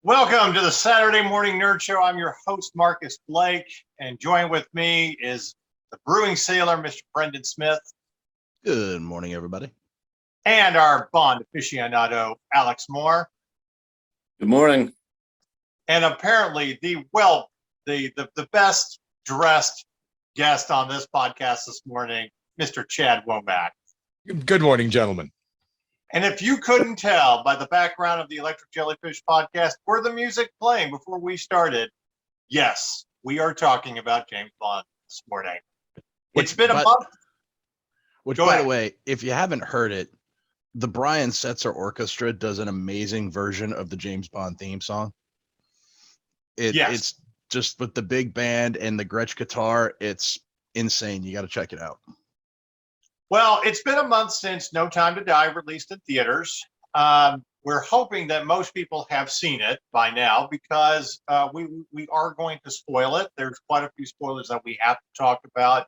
Welcome to the Saturday Morning Nerd Show. I'm your host, Marcus Blake, and joined with me is the brewing sailor, Mr. Brendan Smith, Good morning, everybody. and our Bond aficionado, Alex Moore. Good morning. And apparently the best dressed guest on this podcast this morning, Mr. Chad Womack. Good morning, gentlemen. And if you couldn't tell by the background of the Electric Jellyfish podcast or the music playing before we started, yes, we are talking about James Bond this morning. It's been a month. Which, Go by ahead. the way, if you haven't heard it, the Brian Setzer Orchestra does an amazing version of the James Bond theme song. Yes. It's just with the big band and the Gretsch guitar. It's insane. You got to check it out. Well, it's been a month since No Time to Die released in theaters. We're hoping that most people have seen it by now because we are going to spoil it. There's quite a few spoilers that we have to talk about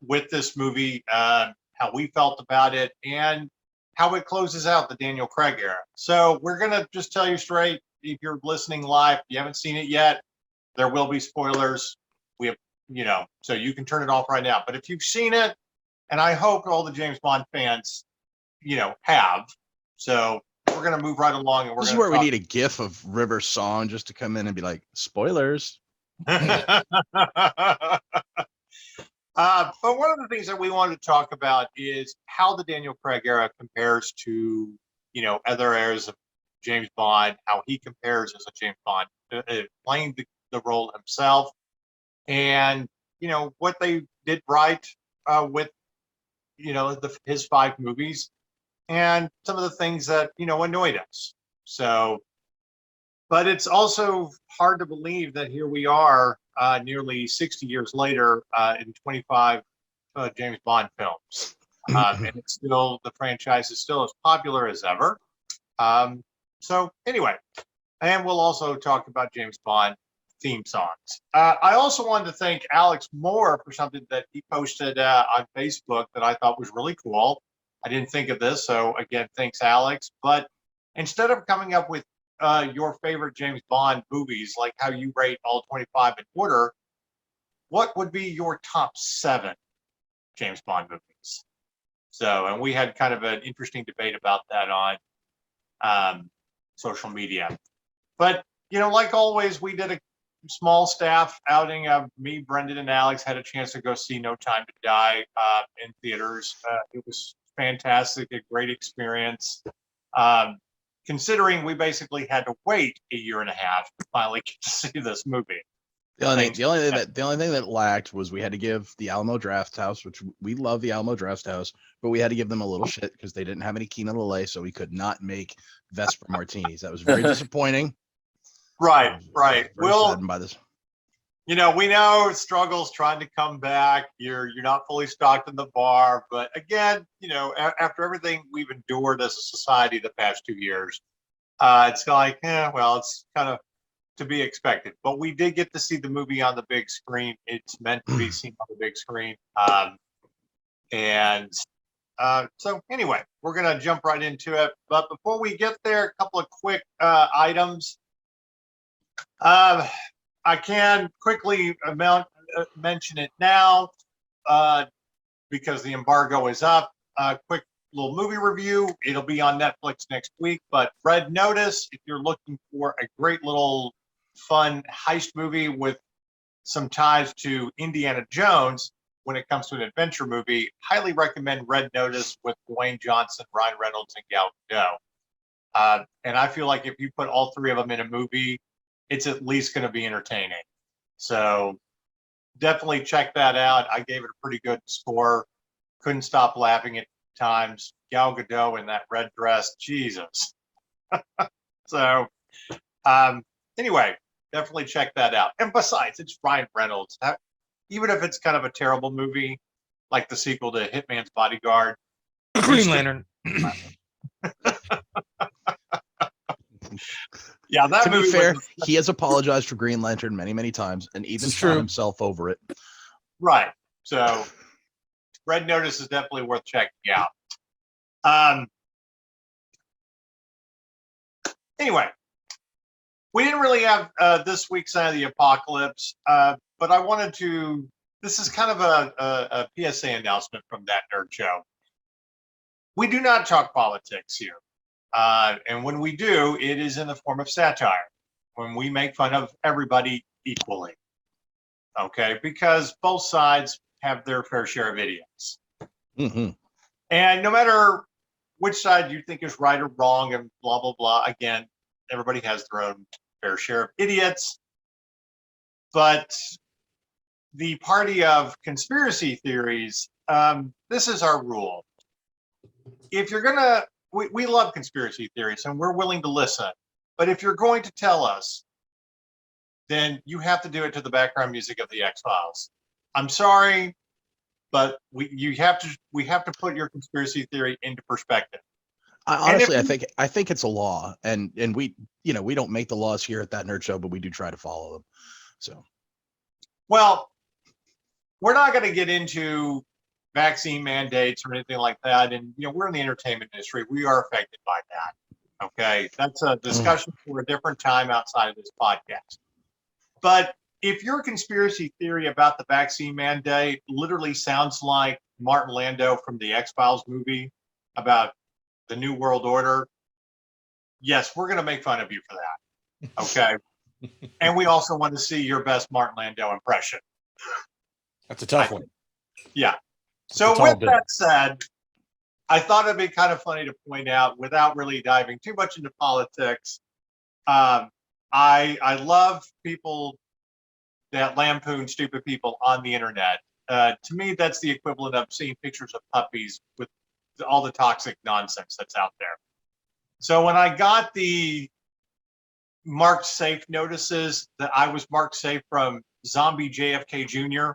with this movie, how we felt about it, and how it closes out the Daniel Craig era. So we're going to just tell you straight, if you're listening live, if you haven't seen it yet, there will be spoilers. So you can turn it off right now. But if you've seen it, and I hope all the James Bond fans, have. So we're going to move right along. And This is where we need a gif of River's song just to come in and be like, spoilers. But one of the things that we wanted to talk about is how the Daniel Craig era compares to, other eras of James Bond, how he compares as a James Bond, playing the role himself, and, what they did right with, his 5 movies, and some of the things that, annoyed us. So, but it's also hard to believe that here we are nearly 60 years later in 25 James Bond films. And it's still, the franchise is still as popular as ever. So anyway, and we'll also talk about James Bond theme songs. I also wanted to thank Alex Moore for something that he posted on Facebook that I thought was really cool. I didn't think of this, so again, thanks, Alex. But instead of coming up with your favorite James Bond movies, like how you rate all 25 in order, what would be your top 7 James Bond movies? So, and we had kind of an interesting debate about that on social media. But, like always, we did a small staff outing of me, Brendan, and Alex had a chance to go see No Time to Die in theaters. It was fantastic, a great experience. Considering we basically had to wait a year and a half to finally get to see this movie. The only thing that lacked was we had to give the Alamo Drafthouse, which we love the Alamo Drafthouse, but we had to give them a little shit because they didn't have any Kina Lillet, so we could not make Vesper martinis. That was very disappointing. Right. Very Well, saddened by this. we know struggles trying to come back. You're not fully stocked in the bar, but again, after everything we've endured as a society the past 2 years, it's like, it's kind of to be expected. But we did get to see the movie on the big screen. It's meant to be seen on the big screen. So anyway, we're gonna jump right into it. But before we get there, a couple of quick items. I can quickly mention it now because the embargo is up. Quick little movie review. It'll be on Netflix next week. But Red Notice, if you're looking for a great little fun heist movie with some ties to Indiana Jones when it comes to an adventure movie, highly recommend Red Notice with Dwayne Johnson, Ryan Reynolds, and Gal Gadot. And I feel like if you put all 3 of them in a movie, it's at least going to be entertaining. So definitely check that out. I gave it a pretty good score. Couldn't stop laughing at times. Gal Gadot in that red dress, Jesus. So anyway, definitely check that out. And besides, it's Ryan Reynolds. Even if it's kind of a terrible movie, like the sequel to Hitman's Bodyguard. Green Lantern. Yeah, that To movie be fair, was, he has apologized for Green Lantern many, many times and even It's shot true. himself over it. right. So Red Notice is definitely worth checking out. Anyway, we didn't really have this week's Sign of the Apocalypse, but I wanted to. This is kind of a PSA announcement from That Nerd Show. We do not talk politics here, and when we do, it is in the form of satire. When we make fun of everybody equally, okay? Because both sides have their fair share of idiots, and no matter which side you think is right or wrong, and blah blah blah. Again, everybody has their own fair share of idiots, but the party of conspiracy theories, this is our rule. If you're gonna, we love conspiracy theories and we're willing to listen, but if you're going to tell us, then you have to do it to the background music of the X-Files. I'm sorry, but we have to put your conspiracy theory into perspective. Honestly, I think it's a law, and we we don't make the laws here at That Nerd Show, but we do try to follow them. So, well, we're not going to get into vaccine mandates or anything like that, and we're in the entertainment industry. We are affected by that. Okay, that's a discussion for a different time outside of this podcast. But if your conspiracy theory about the vaccine mandate literally sounds like Martin Landau from the X-Files movie about the New World Order, yes, we're going to make fun of you for that. Okay. And we also want to see your best Martin Landau impression. That's a tough one. Yeah. So with that said, I thought it'd be kind of funny to point out, without really diving too much into politics, I love people that lampoon stupid people on the internet. To me, that's the equivalent of seeing pictures of puppies with all the toxic nonsense that's out there. So when I got the marked safe notices that I was marked safe from zombie JFK Jr.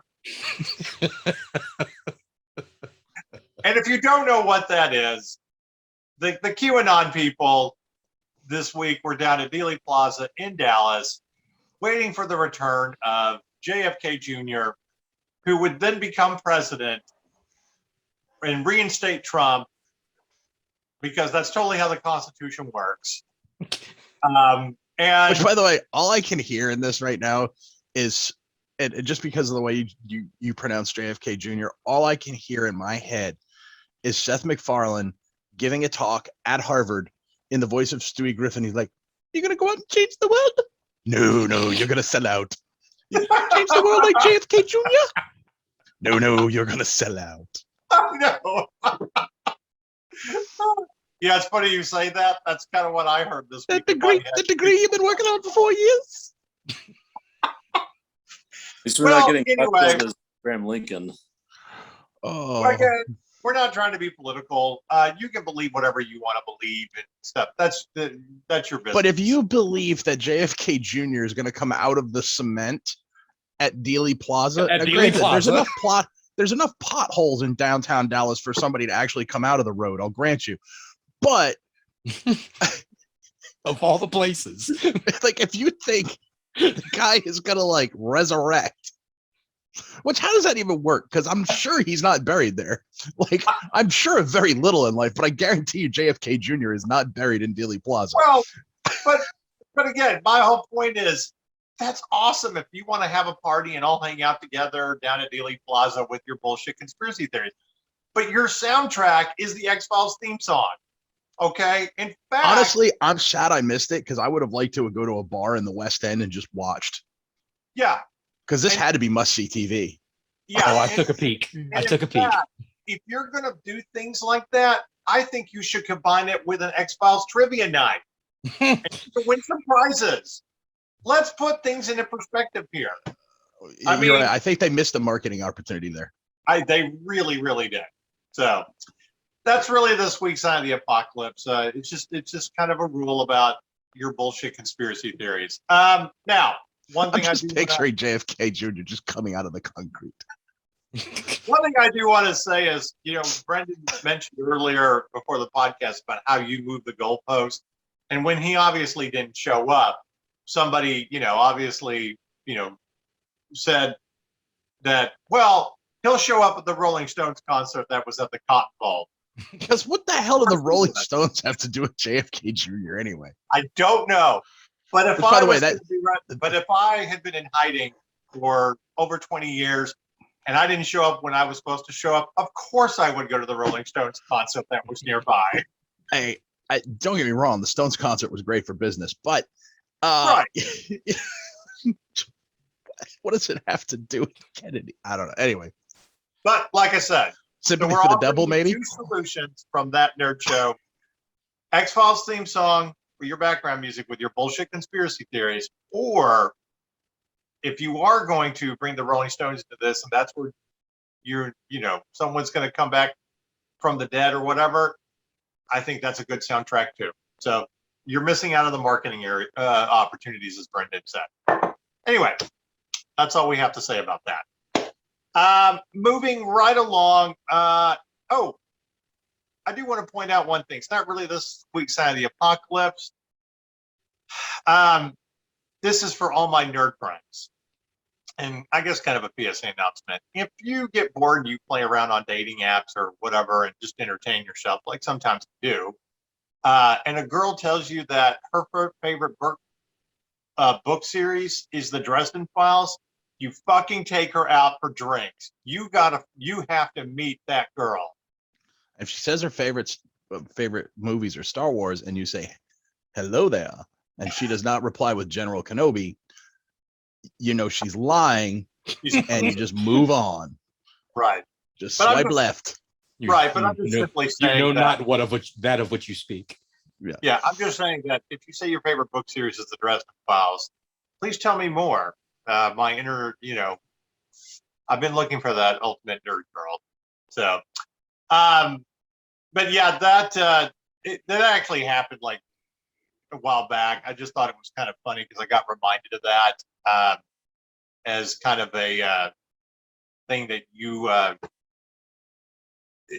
And if you don't know what that is, the QAnon people this week were down at Dealey Plaza in Dallas waiting for the return of JFK Jr., who would then become president and reinstate Trump, because that's totally how the Constitution works. And which, by the way, all I can hear in this right now is, and just because of the way you pronounce JFK Jr., all I can hear in my head is Seth MacFarlane giving a talk at Harvard in the voice of Stewie Griffin. He's like, "You're gonna go out and change the world? No, you're gonna sell out. You're gonna change the world like JFK Jr.? No, you're gonna sell out." No. Yeah, it's funny you say that. That's kind of what I heard this week. The degree you've been working on for 4 years. At least we're not getting anyway, as Abraham Lincoln. Oh. We're not trying to be political. You can believe whatever you want to believe and stuff. That's your business. But if you believe that JFK Jr. is going to come out of the cement at Dealey Plaza, there's enough potholes in downtown Dallas for somebody to actually come out of the road. I'll grant you. But of all the places, like, if you think the guy is going to like resurrect, which, how does that even work? Because I'm sure he's not buried there. Like, I'm sure of very little in life, but I guarantee you JFK Jr. is not buried in Dealey Plaza. Well, but again, my whole point is, that's awesome if you want to have a party and all hang out together down at Dealey Plaza with your bullshit conspiracy theories. But your soundtrack is the X-Files theme song. Okay? In fact, honestly, I'm sad I missed it, because I would have liked to go to a bar in the West End and just watched. Yeah. Because this had to be must-see TV. Yeah. Oh, I took a peek. If you're going to do things like that, I think you should combine it with an X-Files trivia night and to win some prizes. Let's put things into perspective here. I mean, right. I think they missed a marketing opportunity there. They really, really did. So that's really this week's Sign of the Apocalypse. It's just kind of a rule about your bullshit conspiracy theories. Now, one thing I'm just picturing JFK Jr. just coming out of the concrete. One thing I do want to say is, Brendan mentioned earlier before the podcast about how you move the goalpost, and when he obviously didn't show up, somebody, obviously, said that, well, he'll show up at the Rolling Stones concert that was at the Cotton Bowl. Because what the hell do the Rolling Stones have to do with JFK Jr. anyway? I don't know. But if Which, by I the way, was that- gonna be right, but if I had been in hiding for over 20 years and I didn't show up when I was supposed to show up, of course I would go to the Rolling Stones concert that was nearby. I don't get me wrong, the Stones concert was great for business, but Right. what does it have to do with Kennedy? I don't know. Anyway, But like I said, so sympathy we're for the offering devil, you maybe. 2 solutions from that nerd show. X-Files theme song for your background music with your bullshit conspiracy theories, or if you are going to bring the Rolling Stones into this, and that's where someone's going to come back from the dead or whatever, I think that's a good soundtrack too. So you're missing out on the marketing area opportunities, as Brendan said. Anyway, that's all we have to say about that. Moving right along. I do want to point out one thing. It's not really this week's Sign of the Apocalypse. This is for all my nerd friends. And I guess kind of a PSA announcement. If you get bored and you play around on dating apps or whatever and just entertain yourself, like sometimes you do, and a girl tells you that her favorite book series is the Dresden Files, you fucking take her out for drinks. You have to meet that girl. If she says her favorite movies are Star Wars, and you say hello there, and she does not reply with General Kenobi, you know she's lying, and you just move on. Right. Just But I'm swipe just- left. Right, but I'm just simply saying you know that- not what of which that of which you speak. Yeah, I'm just saying that if you say your favorite book series is the Dresden Files, please tell me more. My inner, I've been looking for that ultimate nerd girl. So, but yeah, that actually happened like a while back. I just thought it was kind of funny because I got reminded of that as kind of a thing that you.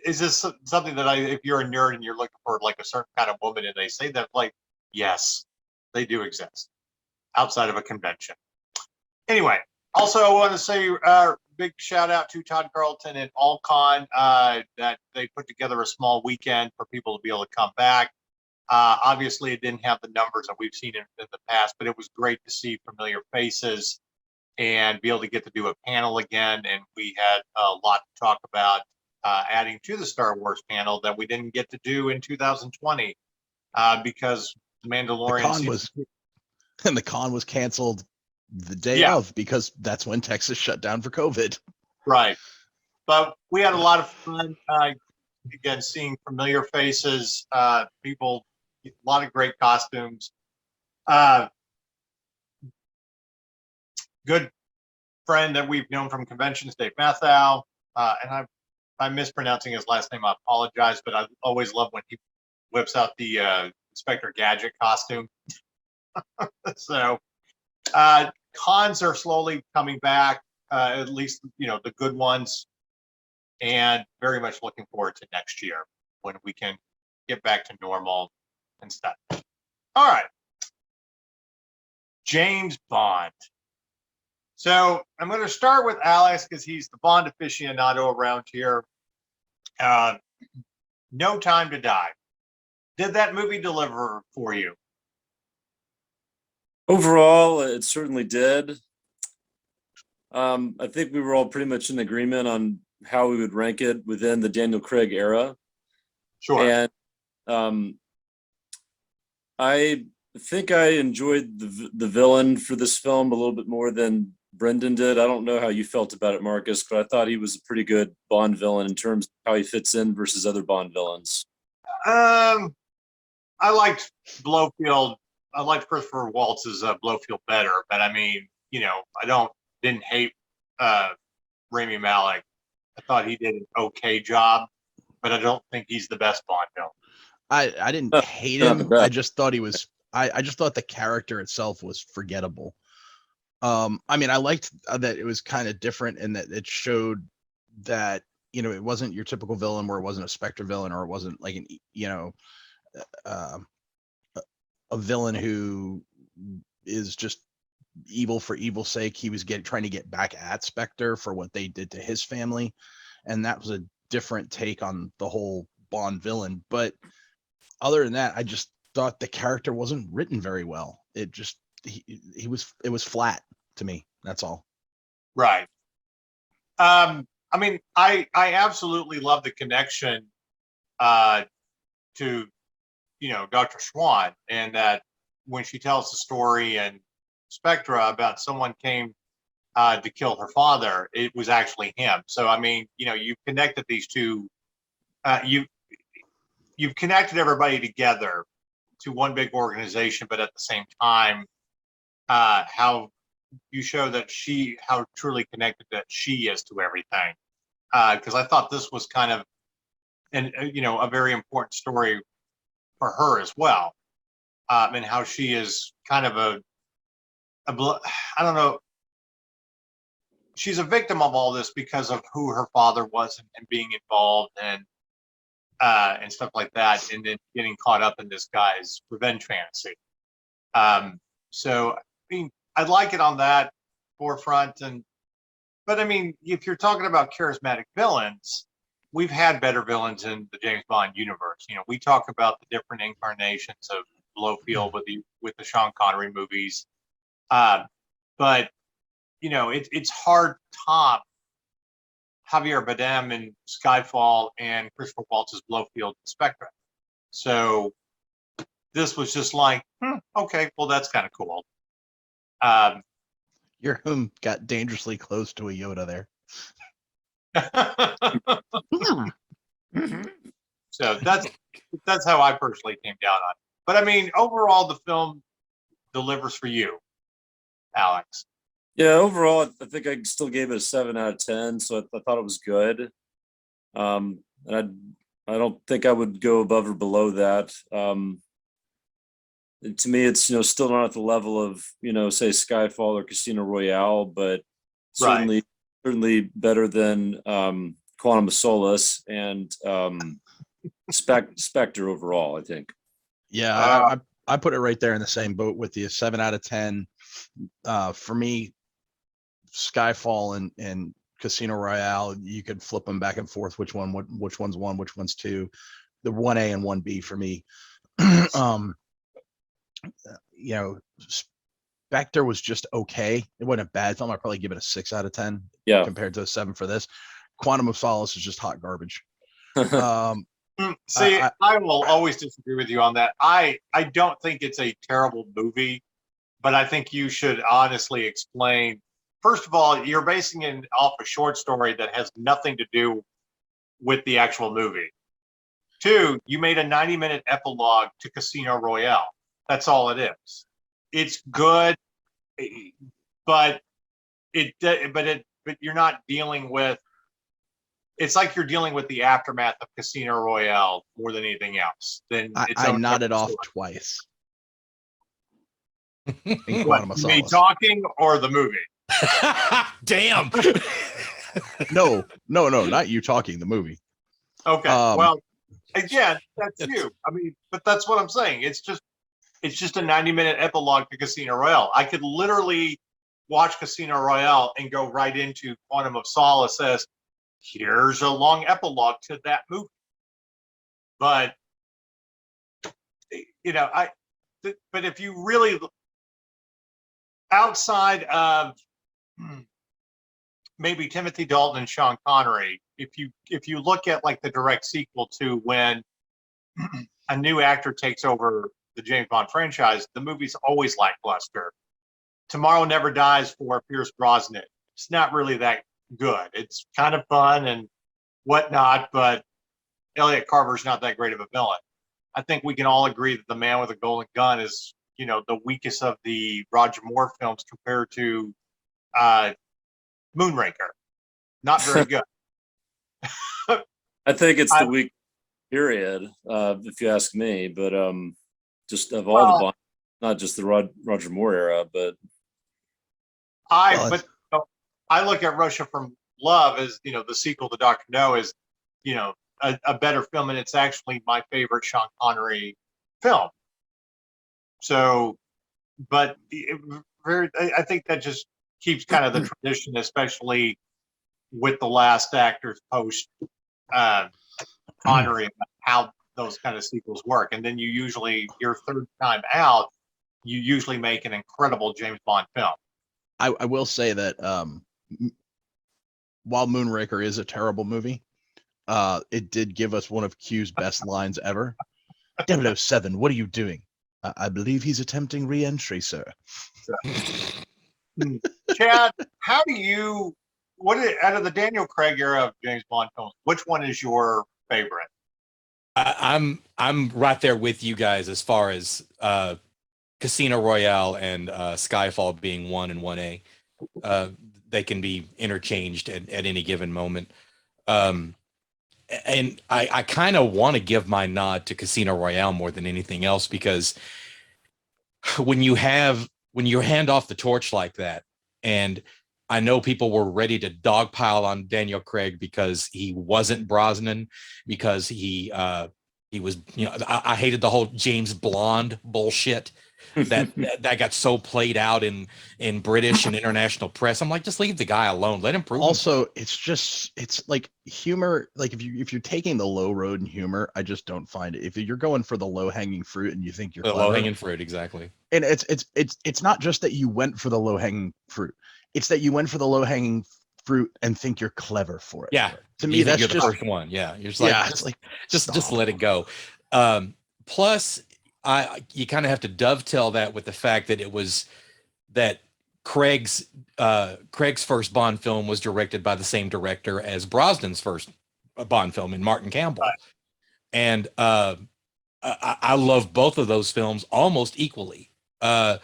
Is this something that if you're a nerd and you're looking for like a certain kind of woman and they say that, like, yes, they do exist outside of a convention. Anyway, also I want to say big shout out to Todd Carlton and AllCon that they put together a small weekend for people to be able to come back. Obviously, it didn't have the numbers that we've seen in the past, but it was great to see familiar faces and be able to get to do a panel again. And we had a lot to talk about. Adding to the Star Wars panel that we didn't get to do in 2020 because Mandalorian The con was canceled the day of because that's when Texas shut down for COVID. Right. But we had a lot of fun, again, seeing familiar faces, people, a lot of great costumes. Good friend that we've known from conventions, Dave Mathau, and I'm mispronouncing his last name. I apologize, but I always love when he whips out the Inspector Gadget costume. So cons are slowly coming back, at least the good ones, and very much looking forward to next year when we can get back to normal and stuff. All right, James Bond. So I'm going to start with Alex because he's the Bond aficionado around here. No Time to Die. Did that movie deliver for you? Overall, it certainly did. I think we were all pretty much in agreement on how we would rank it within the Daniel Craig era. Sure. And I think I enjoyed the villain for this film a little bit more than Brendan did. I don't know how you felt about it, Marcus, but I thought he was a pretty good Bond villain in terms of how he fits in versus other Bond villains. I liked Blofeld. I liked Christopher Waltz's Blofeld better, but I mean, I didn't hate Rami Malek. I thought he did an okay job, but I don't think he's the best Bond villain. I didn't hate him. I just thought he was. I just thought the character itself was forgettable. I mean, I liked that it was kind of different in that it showed that it wasn't your typical villain where it wasn't a Spectre villain or it wasn't like a villain who is just evil for evil's sake. He was trying to get back at Spectre for what they did to his family, and that was a different take on the whole Bond villain. But other than that, thought the character wasn't written very well. It just it was flat to me. That's all. Right. I mean, I absolutely love the connection to, Dr. Schwann, and that when she tells the story in Spectra about someone came to kill her father, it was actually him. So I mean, you've connected these two. You've connected everybody together to one big organization, but at the same time, how you show that how truly connected that she is to everything. Because I thought this was kind of a very important story for her as well, and how she is kind of I don't know. She's a victim of all this because of who her father was, and being involved and stuff like that, and then getting caught up in this guy's revenge fantasy. So I mean, I like it on that forefront, but I mean, if you're talking about charismatic villains, we've had better villains in the James Bond universe. We talk about the different incarnations of Blofeld with the Sean Connery movies, but it's hard to top Javier Bardem in Skyfall and Christopher Waltz's Blofeld in Spectre. So this was just like, okay, well, that's kind of cool. Your home got dangerously close to a Yoda there. So that's how I personally came down on it. But I mean, overall, the film delivers for you, Alex. Yeah, overall, I think I still gave it a 7 out of 10. So I thought it was good. And I don't think I would go above or below that. To me, it's still not at the level of say Skyfall or Casino Royale, but certainly better than Quantum of Solace and Spectre overall, I think. Yeah, I put it right there in the same boat with you. 7 out of 10. For me, Skyfall and Casino Royale, you could flip them back and forth. Which one's one, which one's two. The 1A and 1B for me. Spectre was just okay. It wasn't a bad film. I'd probably give it a 6 out of 10. Yeah. Compared to a 7 for this. Quantum of Solace is just hot garbage. See, I will always disagree with you on that. I don't think it's a terrible movie, but I think you should honestly explain. First of all, you're basing it off a short story that has nothing to do with the actual movie. 2, you made a 90-minute epilogue to Casino Royale. That's all it is. It's good, but you're not dealing with. It's like you're dealing with the aftermath of Casino Royale more than anything else. Then I nodded off twice. What, me talking or the movie? Damn. No, not you talking, the movie. Okay. Well, again, that's you. I mean, but that's what I'm saying. It's just a 90-minute epilogue to Casino Royale. I could literally watch Casino Royale and go right into Quantum of Solace as here's a long epilogue to that movie. But but if you really outside of maybe Timothy Dalton and Sean Connery, if you look at like the direct sequel to when a new actor takes over the James Bond franchise, the movie's always lackluster. Tomorrow Never Dies for Pierce Brosnan. It's not really that good. It's kind of fun and whatnot, but Elliot Carver's not that great of a villain. I think we can all agree that The Man with a Golden Gun is, the weakest of the Roger Moore films compared to Moonraker. Not very good. I think it's the weak period, if you ask me. But just of all the Bond, not just the Roger Moore era, but I look at Russia from Love as the sequel to Dr. No is a better film, and it's actually my favorite Sean Connery film. So, but I think that just keeps kind of the tradition, especially with the last actors post Connery, how those kind of sequels work. And then you usually, your third time out, you usually make an incredible James Bond film. I will say that while Moonraker is a terrible movie, it did give us one of Q's best lines ever. 007, what are you doing? I believe he's attempting re-entry, sir. Chad, how do you, out of the Daniel Craig era of James Bond films, which one is your favorite? I'm right there with you guys as far as Casino Royale and Skyfall being 1 and 1A. They can be interchanged at any given moment. And I kind of want to give my nod to Casino Royale more than anything else, because when you hand off the torch like that, and I know people were ready to dogpile on Daniel Craig because he wasn't Brosnan, because he was, I hated the whole James Blonde bullshit that got so played out in British and international press. I'm like, just leave the guy alone. Let him prove Also, it's like humor. Like if you're taking the low road in humor, I just don't find it. If you're going for the low hanging fruit and you think you're the clever, low hanging fruit, exactly. and it's not just that you went for the low hanging fruit. It's that you went for the low hanging fruit and think you're clever for it. Yeah. To me, that's you're just the first one. Yeah. You're just like, yeah, it's like just let it go. Plus, you kind of have to dovetail that with the fact that it was that Craig's first Bond film was directed by the same director as Brosnan's first Bond film, in Martin Campbell. Right. And I love both of those films almost equally. The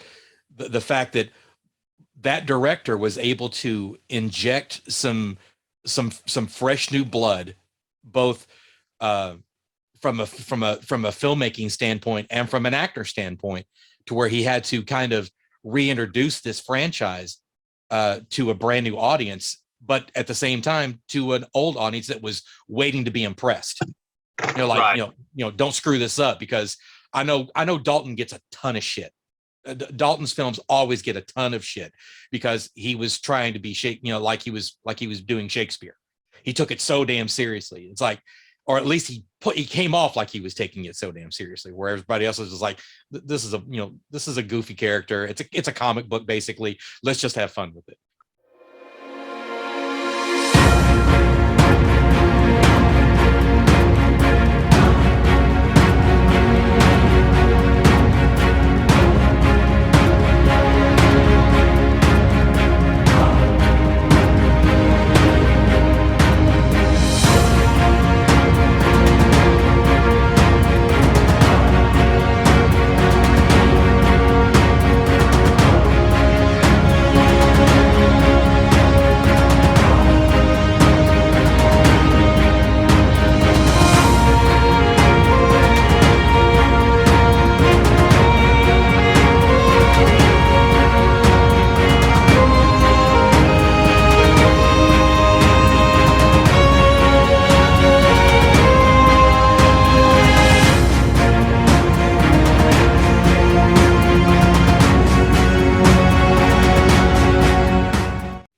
fact that director was able to inject some fresh new blood, both from a filmmaking standpoint and from an actor standpoint, to where he had to kind of reintroduce this franchise to a brand new audience, but at the same time to an old audience that was waiting to be impressed. Right. Don't screw this up, because I know Dalton gets a ton of shit. Dalton's films always get a ton of shit because he was trying to be like he was doing Shakespeare. He took it so damn seriously. It's like, or at least he came off like he was taking it so damn seriously, where everybody else was just like, this is a goofy character. It's a comic book, basically. Let's just have fun with it.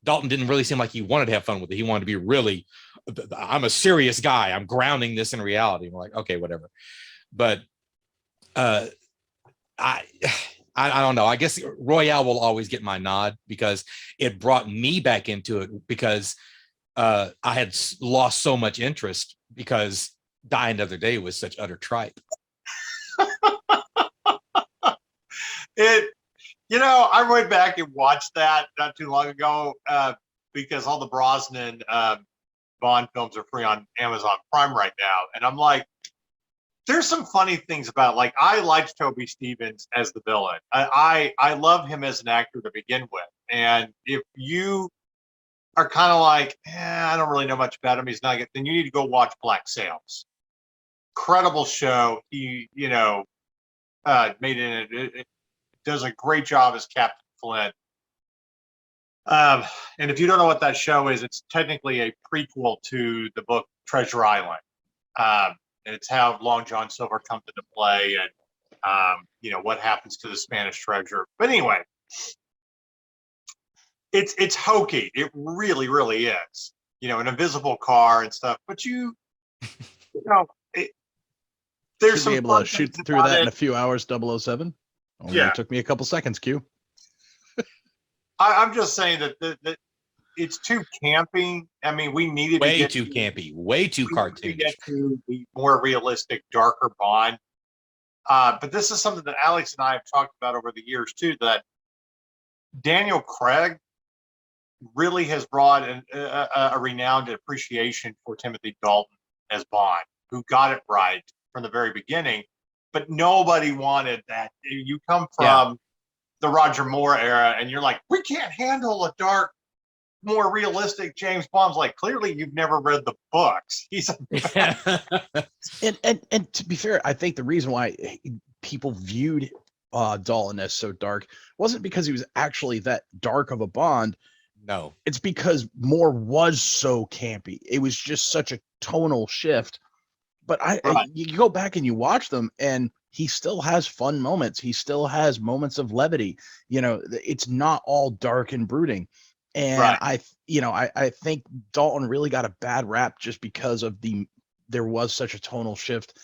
Dalton didn't really seem like he wanted to have fun with it. He wanted to be really, I'm a serious guy. I'm grounding this in reality. I'm like, okay, whatever. But I don't know. I guess Royale will always get my nod because it brought me back into it, because I had lost so much interest because Die Another Day was such utter tripe. I went back and watched that not too long ago because all the Brosnan Bond films are free on Amazon Prime right now. And I'm like, there's some funny things about it. Like, I liked Toby Stephens as the villain. I love him as an actor to begin with. And if you are kind of like, I don't really know much about him, he's not good, then you need to go watch Black Sails. Incredible show. He, made it does a great job as Captain Flint. And if you don't know what that show is, it's technically a prequel to the book Treasure Island. And it's how Long John Silver comes into play and, what happens to the Spanish treasure. But anyway, it's hokey. It really, really is. An invisible car and stuff. But there's Should some be able fun to shoot things through about that it. in a few hours. 007. Only Yeah. took me a couple seconds. Q. I'm just saying that it's too campy. I mean, we needed to Way get too campy, way too we needed to cartoonish. get to the more realistic, darker Bond. But this is something that Alex and I have talked about over the years too. That Daniel Craig really has brought a renowned appreciation for Timothy Dalton as Bond, who got it right from the very beginning. But nobody wanted that. You come from the Roger Moore era, and you're like, we can't handle a dark, more realistic James Bond's. Like, clearly you've never read the books. He's And to be fair, I think the reason why people viewed Dalton as so dark wasn't because he was actually that dark of a Bond. No. It's because Moore was so campy. It was just such a tonal shift. But you go back and you watch them, and he still has fun moments. He still has moments of levity. You know, it's not all dark and brooding. And I think Dalton really got a bad rap just because of there was such a tonal shift,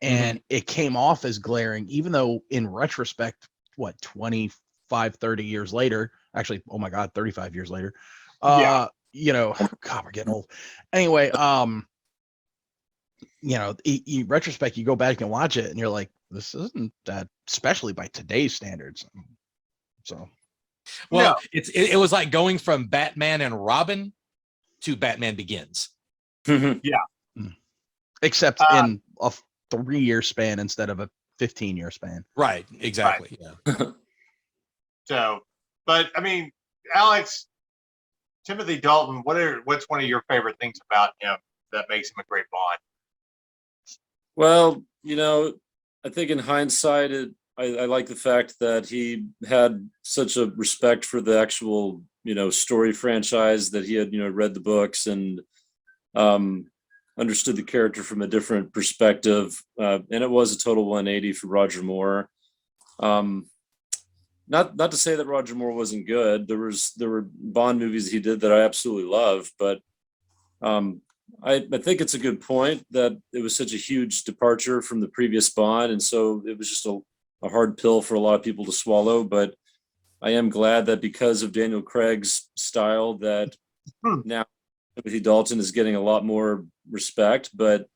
and it came off as glaring, even though in retrospect, 30 years later, actually, oh my God, 35 years later, you know, God, we're getting old. Anyway, you know, in retrospect, you go back and watch it and you're like, this isn't that, especially by today's standards. So, well, it was like going from Batman and Robin to Batman Begins. Except in a 3-year span instead of a 15-year span. Right. Exactly. Right. Yeah. So, but I mean, Alex, Timothy Dalton, what's one of your favorite things about him that makes him a great Bond? Well, you know, I think in hindsight, I like the fact that he had such a respect for the actual, you know, story franchise, that he had, you know, read the books and understood the character from a different perspective. And it was a total 180 for Roger Moore. Not to say that Roger Moore wasn't good. There were Bond movies he did that I absolutely love, but I think it's a good point that it was such a huge departure from the previous Bond, and so it was just a hard pill for a lot of people to swallow. But I am glad that because of Daniel Craig's style, that now Timothy Dalton is getting a lot more respect. But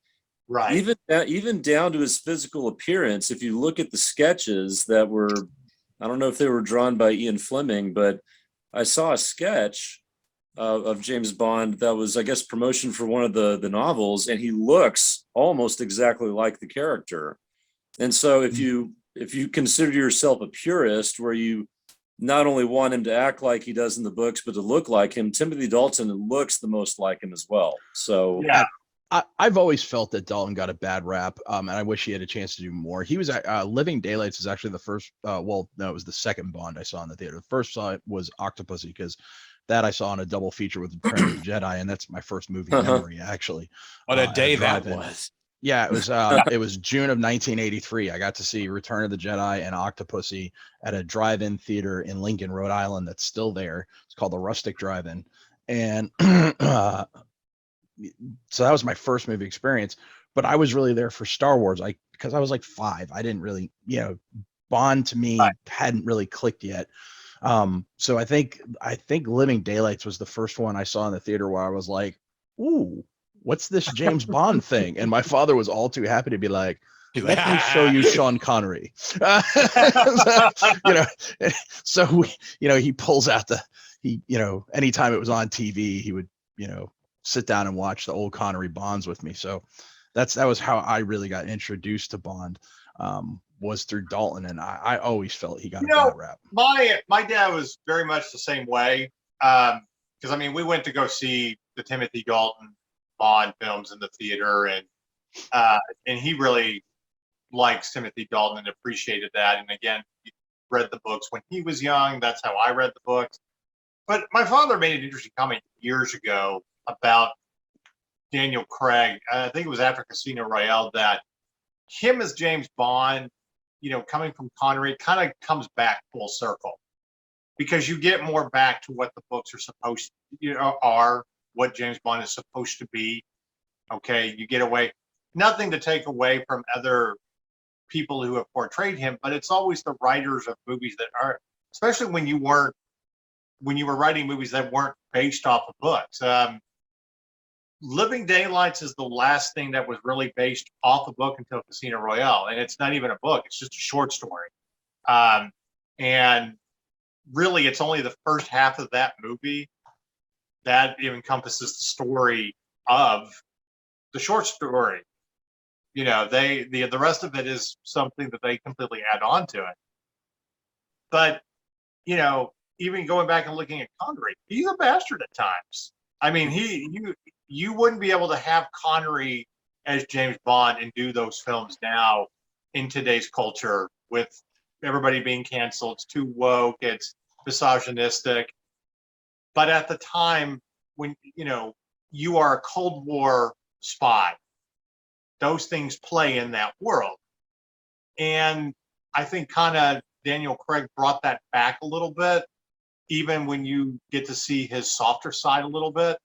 even down to his physical appearance, if you look at the sketches that were, I don't know if they were drawn by Ian Fleming, but I saw a sketch of James Bond that was, I guess, promotion for one of the novels, and he looks almost exactly like the character. And so if you consider yourself a purist, where you not only want him to act like he does in the books, but to look like him, Timothy Dalton looks the most like him as well. So I've always felt that Dalton got a bad rap, and I wish he had a chance to do more. He was Living Daylights is actually the first. It was the second Bond I saw in the theater. The first saw it was Octopussy, because that I saw on a double feature with Return of the Jedi, and that's my first movie memory, actually. What a day that was! Yeah, it was. It was June of 1983. I got to see Return of the Jedi and Octopussy at a drive-in theater in Lincoln, Rhode Island. That's still there. It's called the Rustic Drive-In, and so that was my first movie experience. But I was really there for Star Wars. Because I was like 5. I didn't really, Bond to me hadn't really clicked yet. So I think Living Daylights was the first one I saw in the theater where I was like, ooh, what's this James Bond thing? And my father was all too happy to be like, let me show you Sean Connery. So he pulls out anytime it was on TV, he would, sit down and watch the old Connery Bonds with me. So that was how I really got introduced to Bond. Was through Dalton, and I always felt he got a bad rap. My dad was very much the same way, because I mean, we went to go see the Timothy Dalton Bond films in the theater, and he really likes Timothy Dalton and appreciated that. And again, he read the books when he was young. That's how I read the books. But my father made an interesting comment years ago about Daniel Craig. I think it was after Casino Royale, that him as James Bond, coming from Connery, kind of comes back full circle, because you get more back to what the books are supposed to, are what James Bond is supposed to be. Okay, you get away, nothing to take away from other people who have portrayed him, but it's always the writers of movies that are, especially when you were writing movies that weren't based off of books. Living Daylights is the last thing that was really based off a book until Casino Royale, and it's not even a book; it's just a short story. And really, it's only the first half of that movie that encompasses the story of the short story. You know, the rest of it is something that they completely add on to it. But, you know, even going back and looking at Connery, he's a bastard at times. I mean, you wouldn't be able to have Connery as James Bond and do those films now in today's culture with everybody being canceled. It's too woke. It's misogynistic. But at the time when, you know, you are a Cold War spy, those things play in that world. And I think kind of Daniel Craig brought that back a little bit, even when you get to see his softer side a little bit,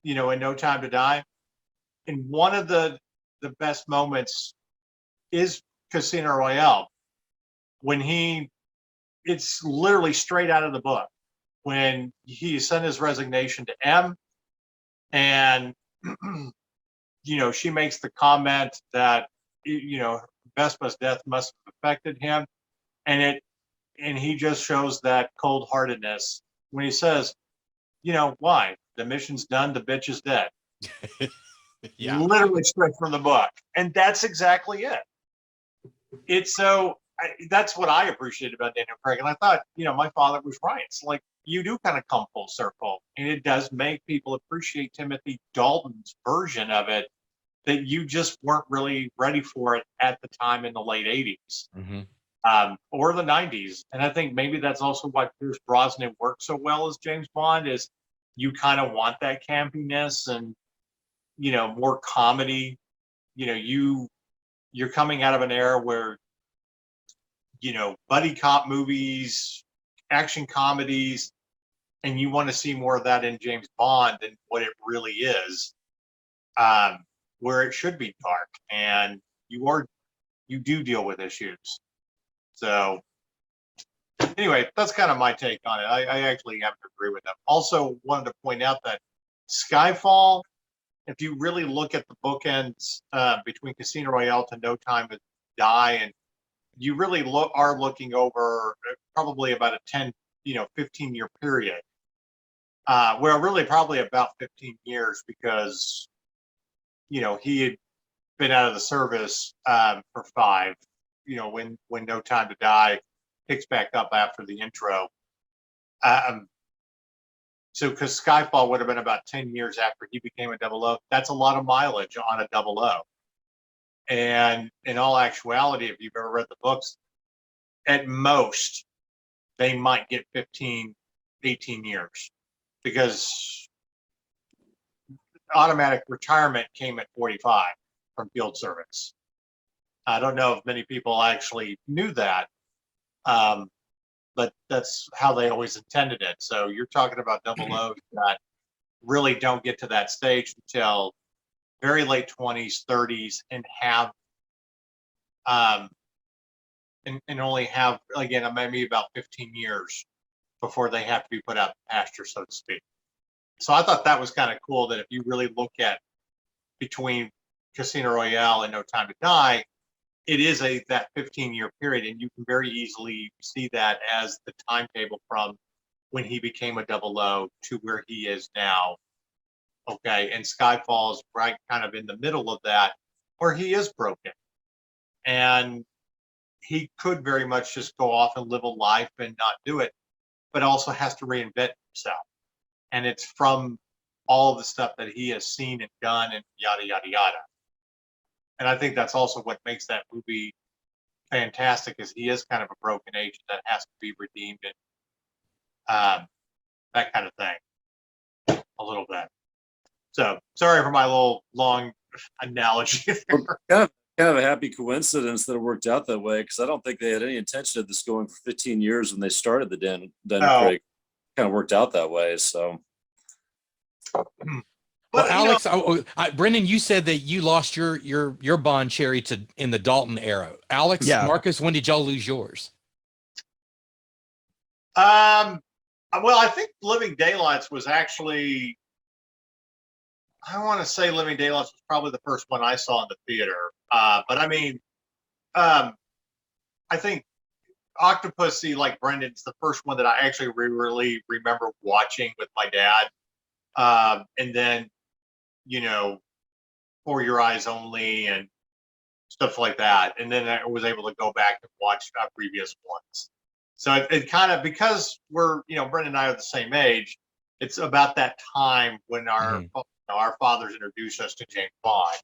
you know, in No Time to Die. And one of the best moments is Casino Royale, when it's literally straight out of the book, when he sent his resignation to M, and you know, she makes the comment that, you know, Vespa's death must have affected him, and he just shows that cold-heartedness when he says, you know, why? The mission's done, the bitch is dead. Yeah. Literally straight from the book. And that's exactly it. It's so, that's what I appreciate about Daniel Craig. And I thought, you know, my father was right. It's like, you do kind of come full circle. And it does make people appreciate Timothy Dalton's version of it, that you just weren't really ready for it at the time in the late 80s. Or the 90s. And I think maybe that's also why Pierce Brosnan worked so well as James Bond, is you kind of want that campiness and, you know, more comedy. You know, you're coming out of an era where, you know, buddy cop movies, action comedies, and you want to see more of that in James Bond than what it really is, where it should be dark, and you do deal with issues. So anyway, that's kind of my take on it. I actually have to agree with them. Also wanted to point out that Skyfall, if you really look at the bookends between Casino Royale to No Time to Die, and you really are looking over probably about a 15-year period. Well, really probably about 15 years, because, you know, he had been out of the service for 5, you know, when No Time to Die picks back up after the intro. So because Skyfall would have been about 10 years after he became a 00. That's a lot of mileage on a 00. And in all actuality, if you've ever read the books, at most, they might get 15, 18 years, because automatic retirement came at 45 from field service. I don't know if many people actually knew that, but that's how they always intended it. So you're talking about 00s that really don't get to that stage until very late 20s, 30s, and have and only have, again, maybe about 15 years before they have to be put out to pasture, so to speak. So I thought that was kind of cool, that if you really look at between Casino Royale and No Time to Die, it is that 15-year period, and you can very easily see that as the timetable from when he became a 00 to where he is now. Okay, and Skyfall is right kind of in the middle of that, where he is broken, and he could very much just go off and live a life and not do it, but also has to reinvent himself. And it's from all of the stuff that he has seen and done and yada, yada, yada. And I think that's also what makes that movie fantastic, is he is kind of a broken agent that has to be redeemed, and that kind of thing a little bit. So sorry for my little long analogy there. Kind of a happy coincidence that it worked out that way, because I don't think they had any intention of this going for 15 years when they started the Daniel Craig. Kind of worked out that way. So But Well, Alex, Brendan, you said that you lost your Bond cherry to in the Dalton era. Alex, Yeah. Marcus, when did y'all lose yours? well, I think Living Daylights was actually, I want to say Living Daylights was probably the first one I saw in the theater. But I mean, I think Octopussy, like Brendan's, the first one that I actually really remember watching with my dad. And then, you know, For Your Eyes Only and stuff like that. And then I was able to go back and watch previous ones. So it kind of, because we're, Brendan and I are the same age, it's about that time when our fathers introduced us to James Bond.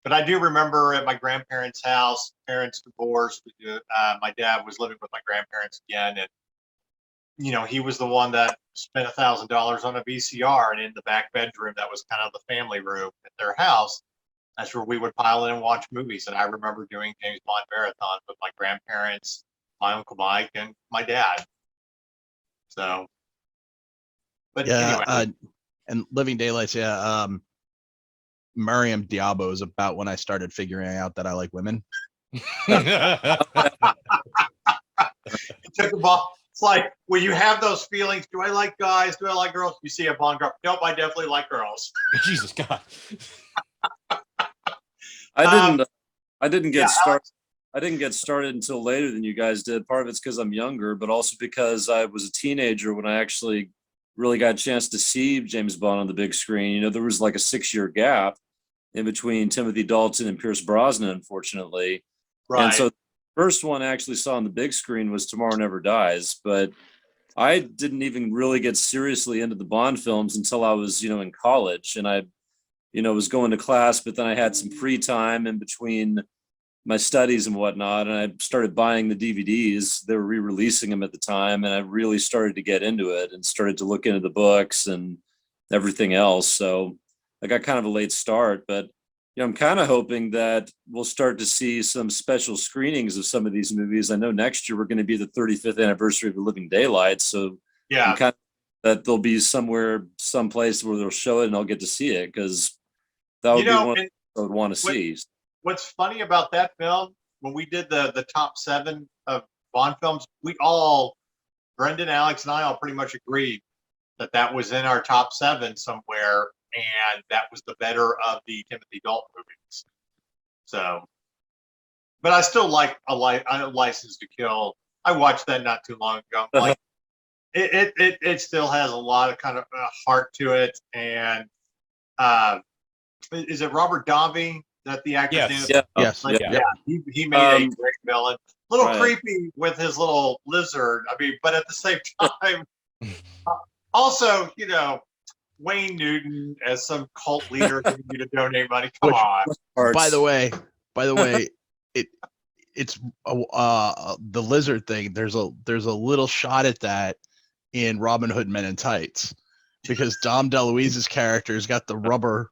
But I do remember at my grandparents' house, parents divorced. My dad was living with my grandparents again, and he was the one that spent $1,000 on a VCR, and in the back bedroom, that was kind of the family room at their house. That's where we would pile in and watch movies. And I remember doing James Bond marathons with my grandparents, my Uncle Mike, and my dad. So, but Yeah, anyway. and Living Daylights, yeah. Miriam Diabo is about when I started figuring out that I like women. It took a ball. It's like, when you have those feelings, do I like guys? Do I like girls? You see a Bond girl. Nope, I definitely like girls. Jesus God. I didn't get started. Alex? I didn't get started until later than you guys did. Part of it's because I'm younger, but also because I was a teenager when I actually really got a chance to see James Bond on the big screen. There was like a 6-year gap in between Timothy Dalton and Pierce Brosnan, unfortunately. Right. And so the first one I actually saw on the big screen was Tomorrow Never Dies, but I didn't even really get seriously into the Bond films until I was, in college, and I, was going to class, but then I had some free time in between my studies and whatnot, and I started buying the DVDs. They were re-releasing them at the time, and I really started to get into it and started to look into the books and everything else. So I got kind of a late start, but I'm kind of hoping that we'll start to see some special screenings of some of these movies. I know next year we're going to be the 35th anniversary of The Living Daylights, so Yeah. I'm kind of that there'll be someplace where they'll show it and I'll get to see it, because that would be one I would want to see. What's funny about that film, when we did the top 7 of Bond films, Brendan, Alex, and I all pretty much agreed that was in our top 7 somewhere, and that was the better of the Timothy Dalton movies. So, but I still like a License to Kill. I watched that not too long ago. Like, it still has a lot of kind of heart to it. And is it Robert Davi that the actor's name? Yeah. Yes. Like, Yeah. yeah. He made a Um, great villain. A little right. creepy with his little lizard. I mean, but at the same time, also, Wayne Newton as some cult leader getting you to donate money. Come on. By the way, it's the lizard thing. There's a little shot at that in Robin Hood Men in Tights, because Dom DeLuise's character's got the rubber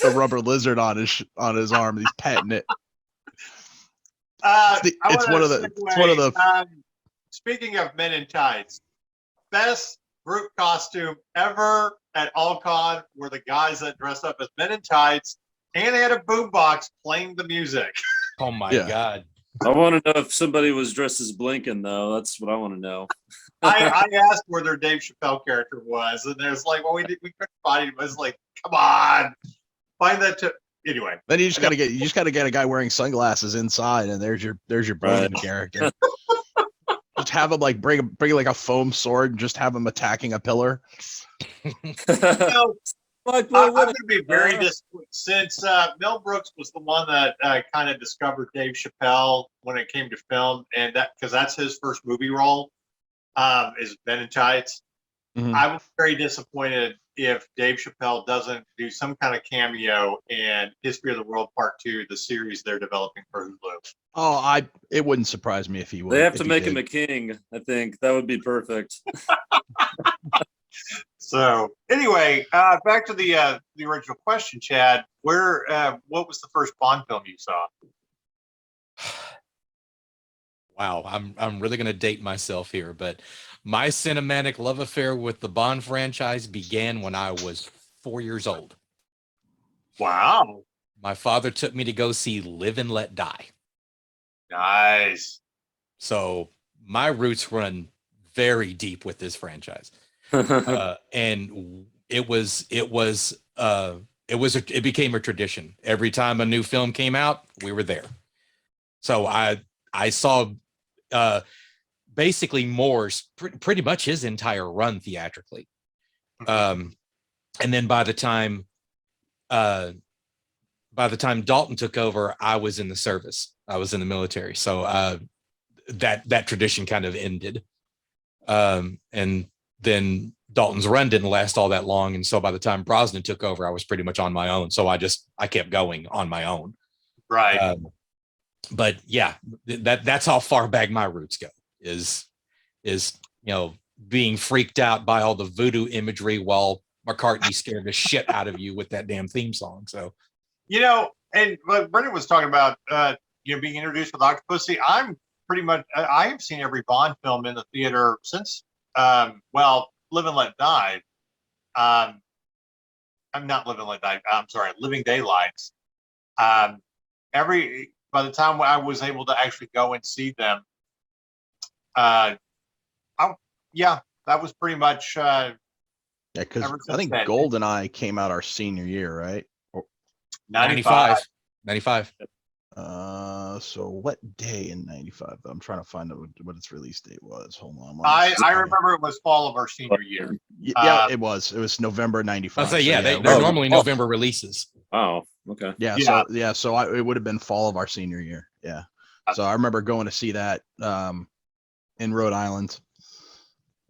lizard on his arm. He's petting it. It's one of the. Speaking of Men in Tights, best group costume ever at All-Con were the guys that dressed up as Men in Tights and they had a boombox playing the music. Oh my God. I want to know if somebody was dressed as Blinken, though. That's what I want to know. I asked where their Dave Chappelle character was, and there's like, well, we couldn't find him. I was like, come on, find that. Anyway, Then you just gotta get a guy wearing sunglasses inside, and there's your Blinken character. Just have him like bring like a foam sword and just have him attacking a pillar. I'm going to be very disappointed, since Mel Brooks was the one that kind of discovered Dave Chappelle when it came to film, and because that's his first movie role, is Men in Tights. Mm-hmm. I was very disappointed if Dave Chappelle doesn't do some kind of cameo in History of the World Part 2, the series they're developing for Hulu. Oh, it wouldn't surprise me if he would. They have to make him a king. I think that would be perfect. So anyway, back to the original question, Chad. What was the first Bond film you saw? Wow, I'm really gonna date myself here, but my cinematic love affair with the Bond franchise began when I was 4 years old. Wow. My father took me to go see Live and Let Die. Nice. So my roots run very deep with this franchise. And it became a tradition. Every time a new film came out, we were there. So I saw basically Moore's pretty much his entire run theatrically. And then by the time Dalton took over, I was in the service. I was in the military. So that tradition kind of ended. And then Dalton's run didn't last all that long. And so by the time Brosnan took over, I was pretty much on my own. So I kept going on my own. Right. But yeah, that's how far back my roots go is being freaked out by all the voodoo imagery while McCartney scared the shit out of you with that damn theme song. So, and what Brendan was talking about, being introduced with Octopussy, I'm pretty much, I have seen every Bond film in the theater since, Live and Let Die. I'm not Live and Let Die. I'm sorry, Living Daylights. By the time I was able to actually go and see them, that was pretty much. Because I think GoldenEye came out our senior year, right? 95. 95. So what day in 95? I'm trying to find out what its release date was. Hold on. I remember it was fall of our senior year. Yeah, it was. It was November 95. I'll say, they're normally November releases. Oh, okay. Yeah. So it would have been fall of our senior year. Yeah. So I remember going to see that in Rhode Island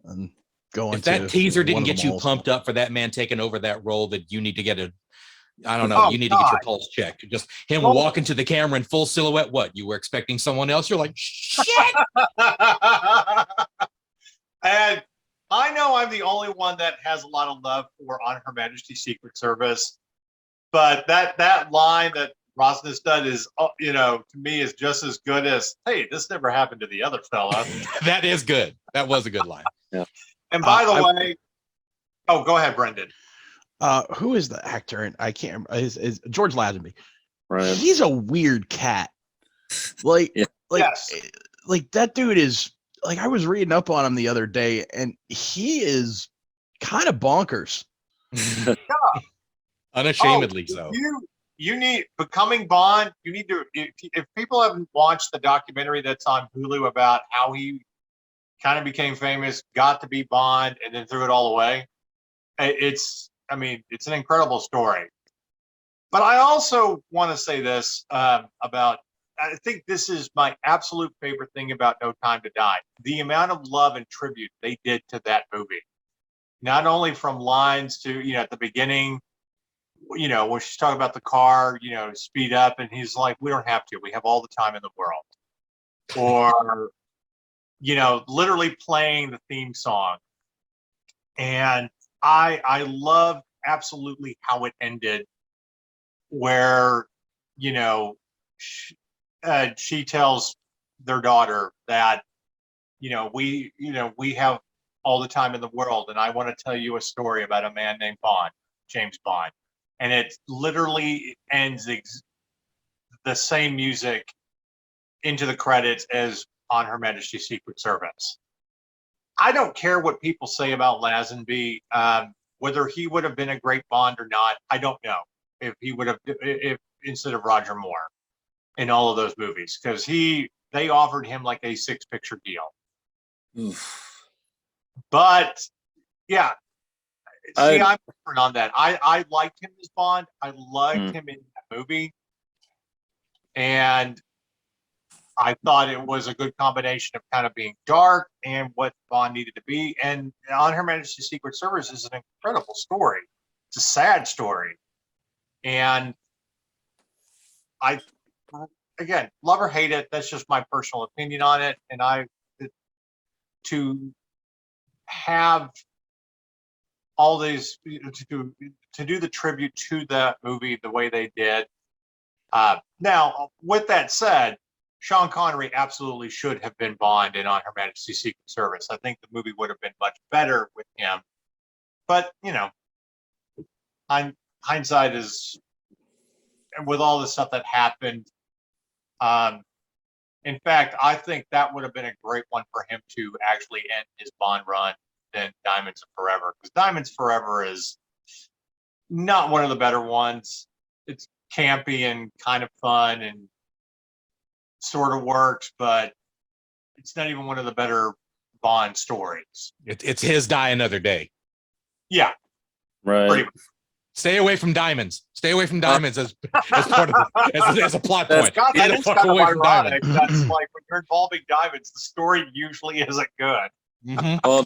and going. If that teaser didn't get you pumped up for that man taking over that role, that you need to get you need to get your pulse checked. Just him walking to the camera in full silhouette. What, you were expecting someone else? You're like, shit. And I know I'm the only one that has a lot of love for On Her Majesty's Secret Service, but that line that Rosnes done is, to me, is just as good as, hey, this never happened to the other fella. That is good. That was a good line. Yeah. And by the way, go ahead, Brendan. Who is the actor? And I can't remember. Is George Lazenby. Right. He's a weird cat. Yes. Like that dude is like, I was reading up on him the other day, and he is kind of bonkers. Unashamedly so. You need Becoming Bond. You need to, if people haven't watched the documentary that's on Hulu about how he kind of became famous, got to be Bond, and then threw it all away. It's an incredible story. But I also want to say this about, I think this is my absolute favorite thing about No Time to Die. The amount of love and tribute they did to that movie. Not only from lines to, at the beginning, where she's talking about the car, speed up, and he's like, we don't have to. We have all the time in the world. Or, literally playing the theme song. And I love absolutely how it ended, where, she tells their daughter that, we have all the time in the world, and I want to tell you a story about a man named Bond, James Bond. And it literally ends the same music into the credits as On Her Majesty's Secret Service. I don't care what people say about Lazenby, whether he would have been a great Bond or not. I don't know if he would have, if instead of Roger Moore in all of those movies, because they offered him like a 6-picture deal. Oof. But yeah, I'm different on that. I liked him as Bond. I liked him in that movie, and I thought it was a good combination of kind of being dark and what Bond needed to be. And On Her Majesty's Secret Service is an incredible story. It's a sad story. And again, love or hate it, that's just my personal opinion on it. And to have all these, to do the tribute to that movie the way they did. Now, with that said, Sean Connery absolutely should have been Bond in On Her Majesty's Secret Service. I think the movie would have been much better with him. But, hindsight is, with all the stuff that happened. In fact, I think that would have been a great one for him to actually end his Bond run than Diamonds Forever, because Diamonds Forever is not one of the better ones. It's campy and kind of fun and sort of works, but it's not even one of the better Bond stories. It's his Die Another Day. Yeah, Right. pretty much. Stay away from diamonds. Stay away from diamonds as part of as a plot point. God, Get that the is fuck kind of away from ironic. diamonds. That's like when you're involving diamonds, the story usually isn't good. Mhm. Well,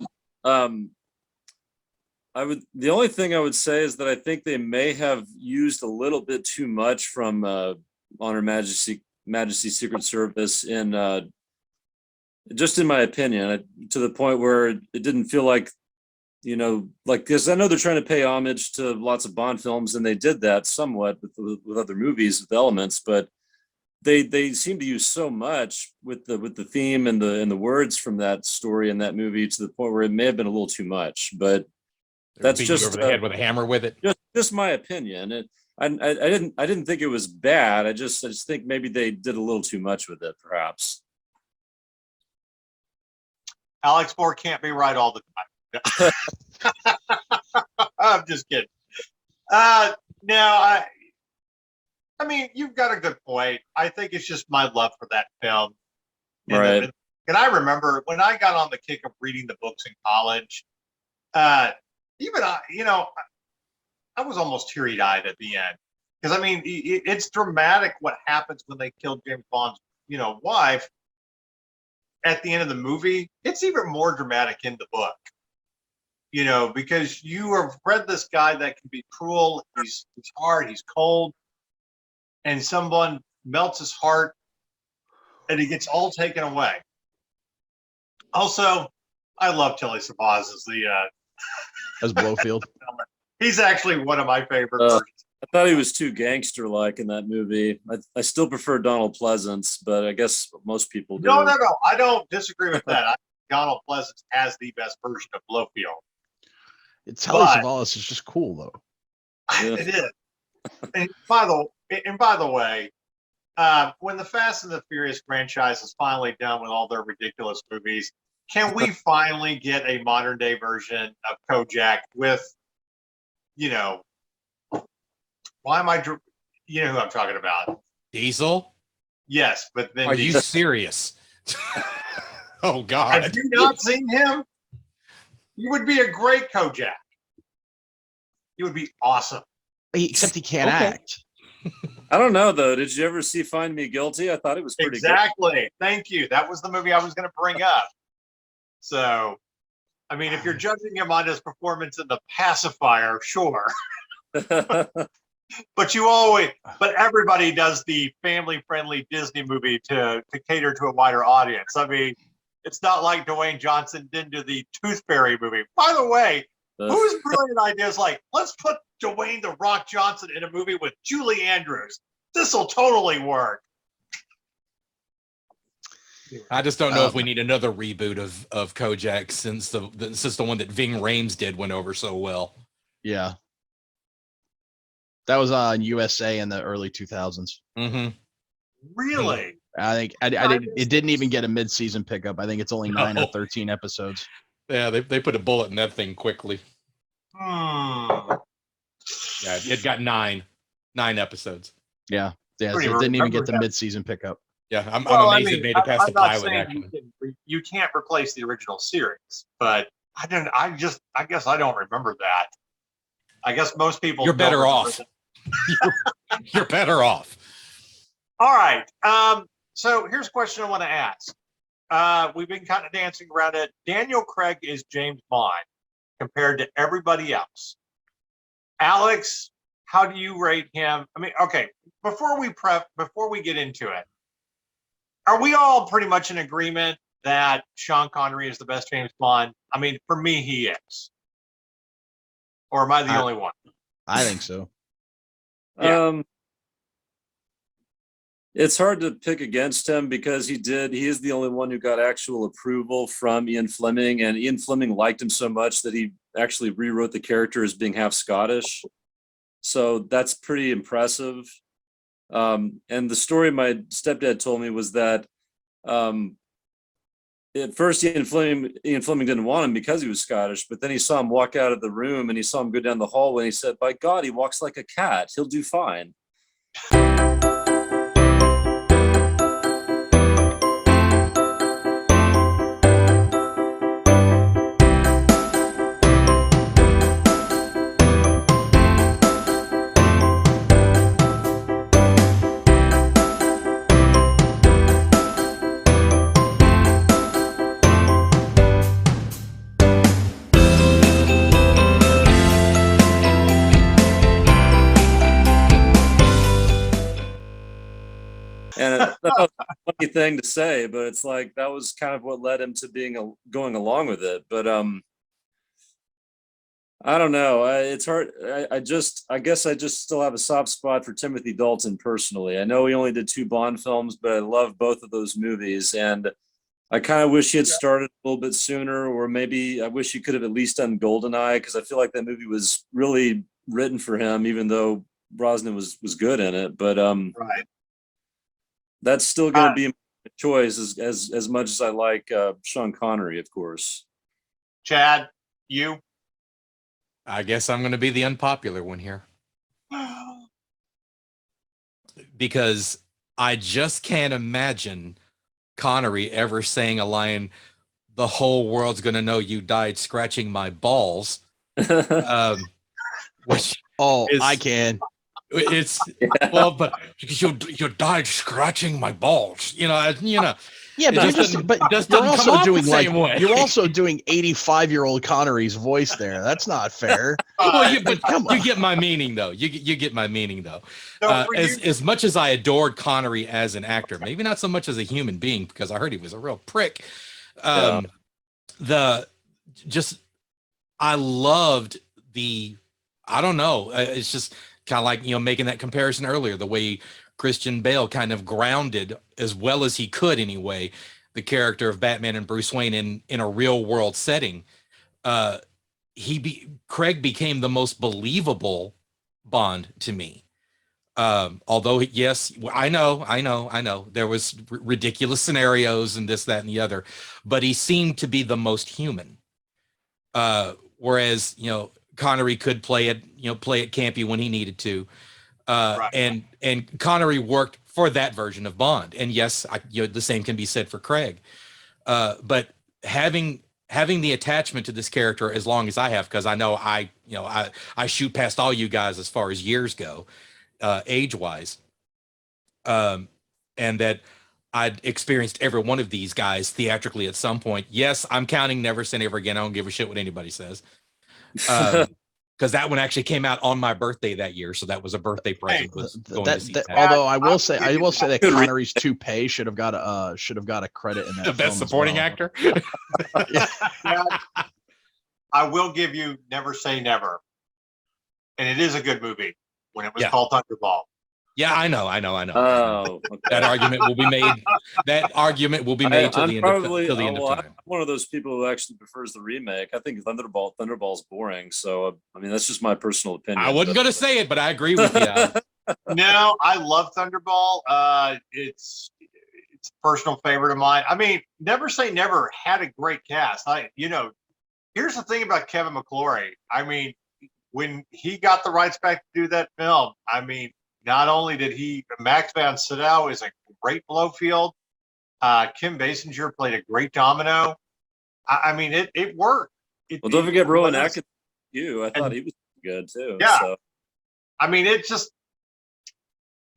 the only thing I would say is that I think they may have used a little bit too much from Honor Majesty Secret Service in just in my opinion, to the point where it didn't feel like, like, because I know they're trying to pay homage to lots of Bond films, and they did that somewhat with other movies with elements, but they seem to use so much with the theme and the words from that story and that movie to the point where it may have been a little too much. But that's Beat you just over the head with a hammer with it. just my opinion. I didn't think it was bad. I just think maybe they did a little too much with it, perhaps. Alex Moore can't be right all the time. I'm just kidding. No, I mean, you've got a good point. I think it's just my love for that film. Right. And I remember when I got on the kick of reading the books in college, even I was almost teary-eyed at the end. Because, I mean, it's dramatic what happens when they kill James Bond's, wife. At the end of the movie, it's even more dramatic in the book. Because you have read this guy that can be cruel, he's hard, he's cold, and someone melts his heart, and he gets all taken away. Also, I love Tilly Sabaz As Blowfield. He's actually one of my favorite versions. I thought he was too gangster-like in that movie. I still prefer Donald Pleasance, but I guess most people do. No. I don't disagree with that. I think Donald Pleasance has the best version of Blowfield. Telly Savalas is just cool, though. Yeah. It is. And by the way, when the Fast and the Furious franchise is finally done with all their ridiculous movies, can we finally get a modern day version of Kojak with, why am I, you know who I'm talking about? Diesel? Yes, but then Are you serious? Oh God! Have you not seen him? You would be a great Kojak. You would be awesome. Except he can't Okay. act. I don't know, though. Did you ever see Find Me Guilty? I thought it was pretty Exactly. Thank you. That was the movie I was going to bring up. So, I mean, if you're judging him on his performance in The Pacifier, sure. good. But everybody does the family-friendly Disney movie to cater to a wider audience. I mean, it's not like Dwayne Johnson didn't do the Tooth Fairy movie. By the way, whose brilliant idea is like, let's put Dwayne "The Rock" Johnson in a movie with Julie Andrews. This will totally work. I just don't know if we need another reboot of Kojak since the one that Ving Rhames did went over so well. Yeah. That was on USA in the early 2000s. Mm-hmm. Really? I think it didn't even get a mid-season pickup. I think it's only 9 or 13 episodes. Yeah, they put a bullet in that thing quickly. Hmm. Yeah, it got nine episodes. Yeah. So Pretty it didn't even get remember the that. mid-season pickup. Yeah, I'm Well, amazed it made it past the I'm not pilot. saying Actually, you can't replace the original series, but I guess I don't remember that. I guess most people. you're don't better remember off. that. You're better off. All right. So here's a question I want to ask. We've been kind of dancing around it. Daniel Craig is James Bond compared to everybody else. Alex, how do you rate him? I mean, okay, before we get into it, are we all pretty much in agreement that Sean Connery is the best James Bond? I mean, for me, he is. Or am I the only one? I think so. Yeah. It's hard to pick against him because he is the only one who got actual approval from Ian Fleming, and Ian Fleming liked him so much that he actually rewrote the character as being half Scottish. So that's pretty impressive. And the story my stepdad told me was that at first Ian Fleming didn't want him because he was Scottish, but then he saw him walk out of the room and he saw him go down the hallway and he said, by God, he walks like a cat. He'll do fine. And that's a funny thing to say, but it's like that was kind of what led him to going along with it. But I don't know. It's hard. I guess I just still have a soft spot for Timothy Dalton personally. I know he only did 2 Bond films, but I love both of those movies, and I kind of wish he had started a little bit sooner, or maybe I wish he could have at least done GoldenEye, because I feel like that movie was really written for him, even though Brosnan was good in it. But Right. that's still going to be my choice as much as I like Sean Connery, of course. Chad, you? I guess I'm going to be the unpopular one here because I just can't imagine Connery ever saying a line, "The whole world's going to know you died scratching my balls," which I can. It's well, but you died scratching my balls. Yeah, but you're also doing you're also doing 85-year-old Connery's voice there. That's not fair. Well, you get my meaning though. You get my meaning though. As much as I adored Connery as an actor, maybe not so much as a human being, because I heard he was a real prick. I loved I don't know. It's just kind of like, making that comparison earlier, the way Christian Bale kind of grounded, as well as he could anyway, the character of Batman and Bruce Wayne in a real world setting. Craig became the most believable Bond to me. Although, yes, I know there was ridiculous scenarios and this, that, and the other, but he seemed to be the most human. Whereas, Connery could play it campy when he needed to. Right. And Connery worked for that version of Bond. And yes, the same can be said for Craig. But having the attachment to this character as long as I have, because I know I shoot past all you guys as far as years go, age wise, and that I'd experienced every one of these guys theatrically at some point. Yes, I'm counting Never Say Never Again. I don't give a shit what anybody says. Because that one actually came out on my birthday that year, so that was a birthday present. Although I will say that Connery's toupee should have got a credit in that. The best supporting actor. I will give you Never Say Never, and it is a good movie when it was called Thunderball. Yeah, I know. Oh, okay. That argument will be made. That argument will be made till the end of time. I'm one of those people who actually prefers the remake. I think Thunderball's boring. So I mean, that's just my personal opinion. I wasn't going to say it, but I agree with you. No, I love Thunderball. It's a personal favorite of mine. I mean, Never Say Never had a great cast. Here's the thing about Kevin McClory. I mean, when he got the rights back to do that film, I mean, not only did Max von Sydow is a great Blofeld. Kim Basinger played a great Domino. I mean, it worked. Don't forget Rowan Atkinson. I thought he was good too. Yeah. So. I mean, it just,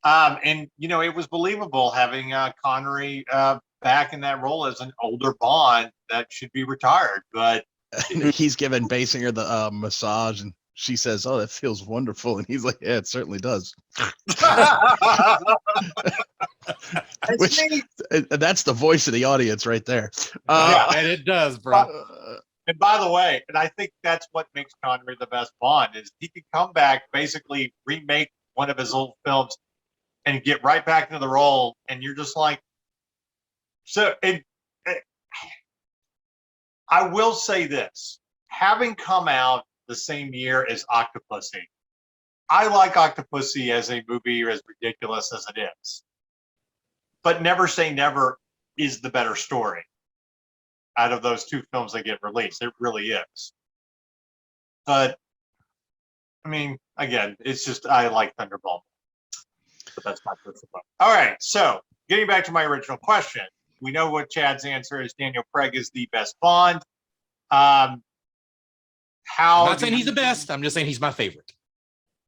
it was believable having Connery back in that role as an older Bond that should be retired. But he's giving Basinger the massage, and she says, "Oh, that feels wonderful," and he's like, "Yeah, it certainly does." That's the voice of the audience right there. And it does, bro. And by the way, and I think that's what makes Connery the best Bond, is he could come back, basically remake one of his old films, and get right back into the role, and you're just like, so. I will say this: having come out the same year as Octopussy, I like Octopussy as a movie, as ridiculous as it is. But Never Say Never is the better story out of those two films that get released. It really is. But I mean, again, it's just I like Thunderball. But that's not good for fun. All right, so getting back to my original question, we know what Chad's answer is. Daniel Craig is the best Bond. I'm How not do saying he's you- the best. I'm just saying he's my favorite.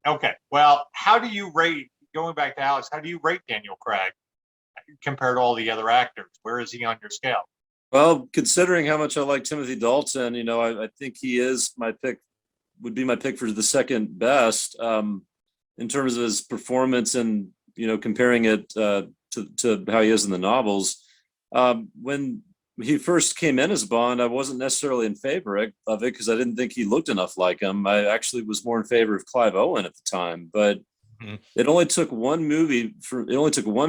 Okay, well, how do you rate? Going back to Alex, how do you rate Daniel Craig compared to all the other actors? Where is he on your scale? Well, considering how much I like Timothy Dalton, you know, I think he is my pick, would be my pick for the second best in terms of his performance and, you know, comparing it to how he is in the novels. When he first came in as Bond, I wasn't necessarily in favor of it because I didn't think he looked enough like him. I actually was more in favor of Clive Owen at the time, but it only took one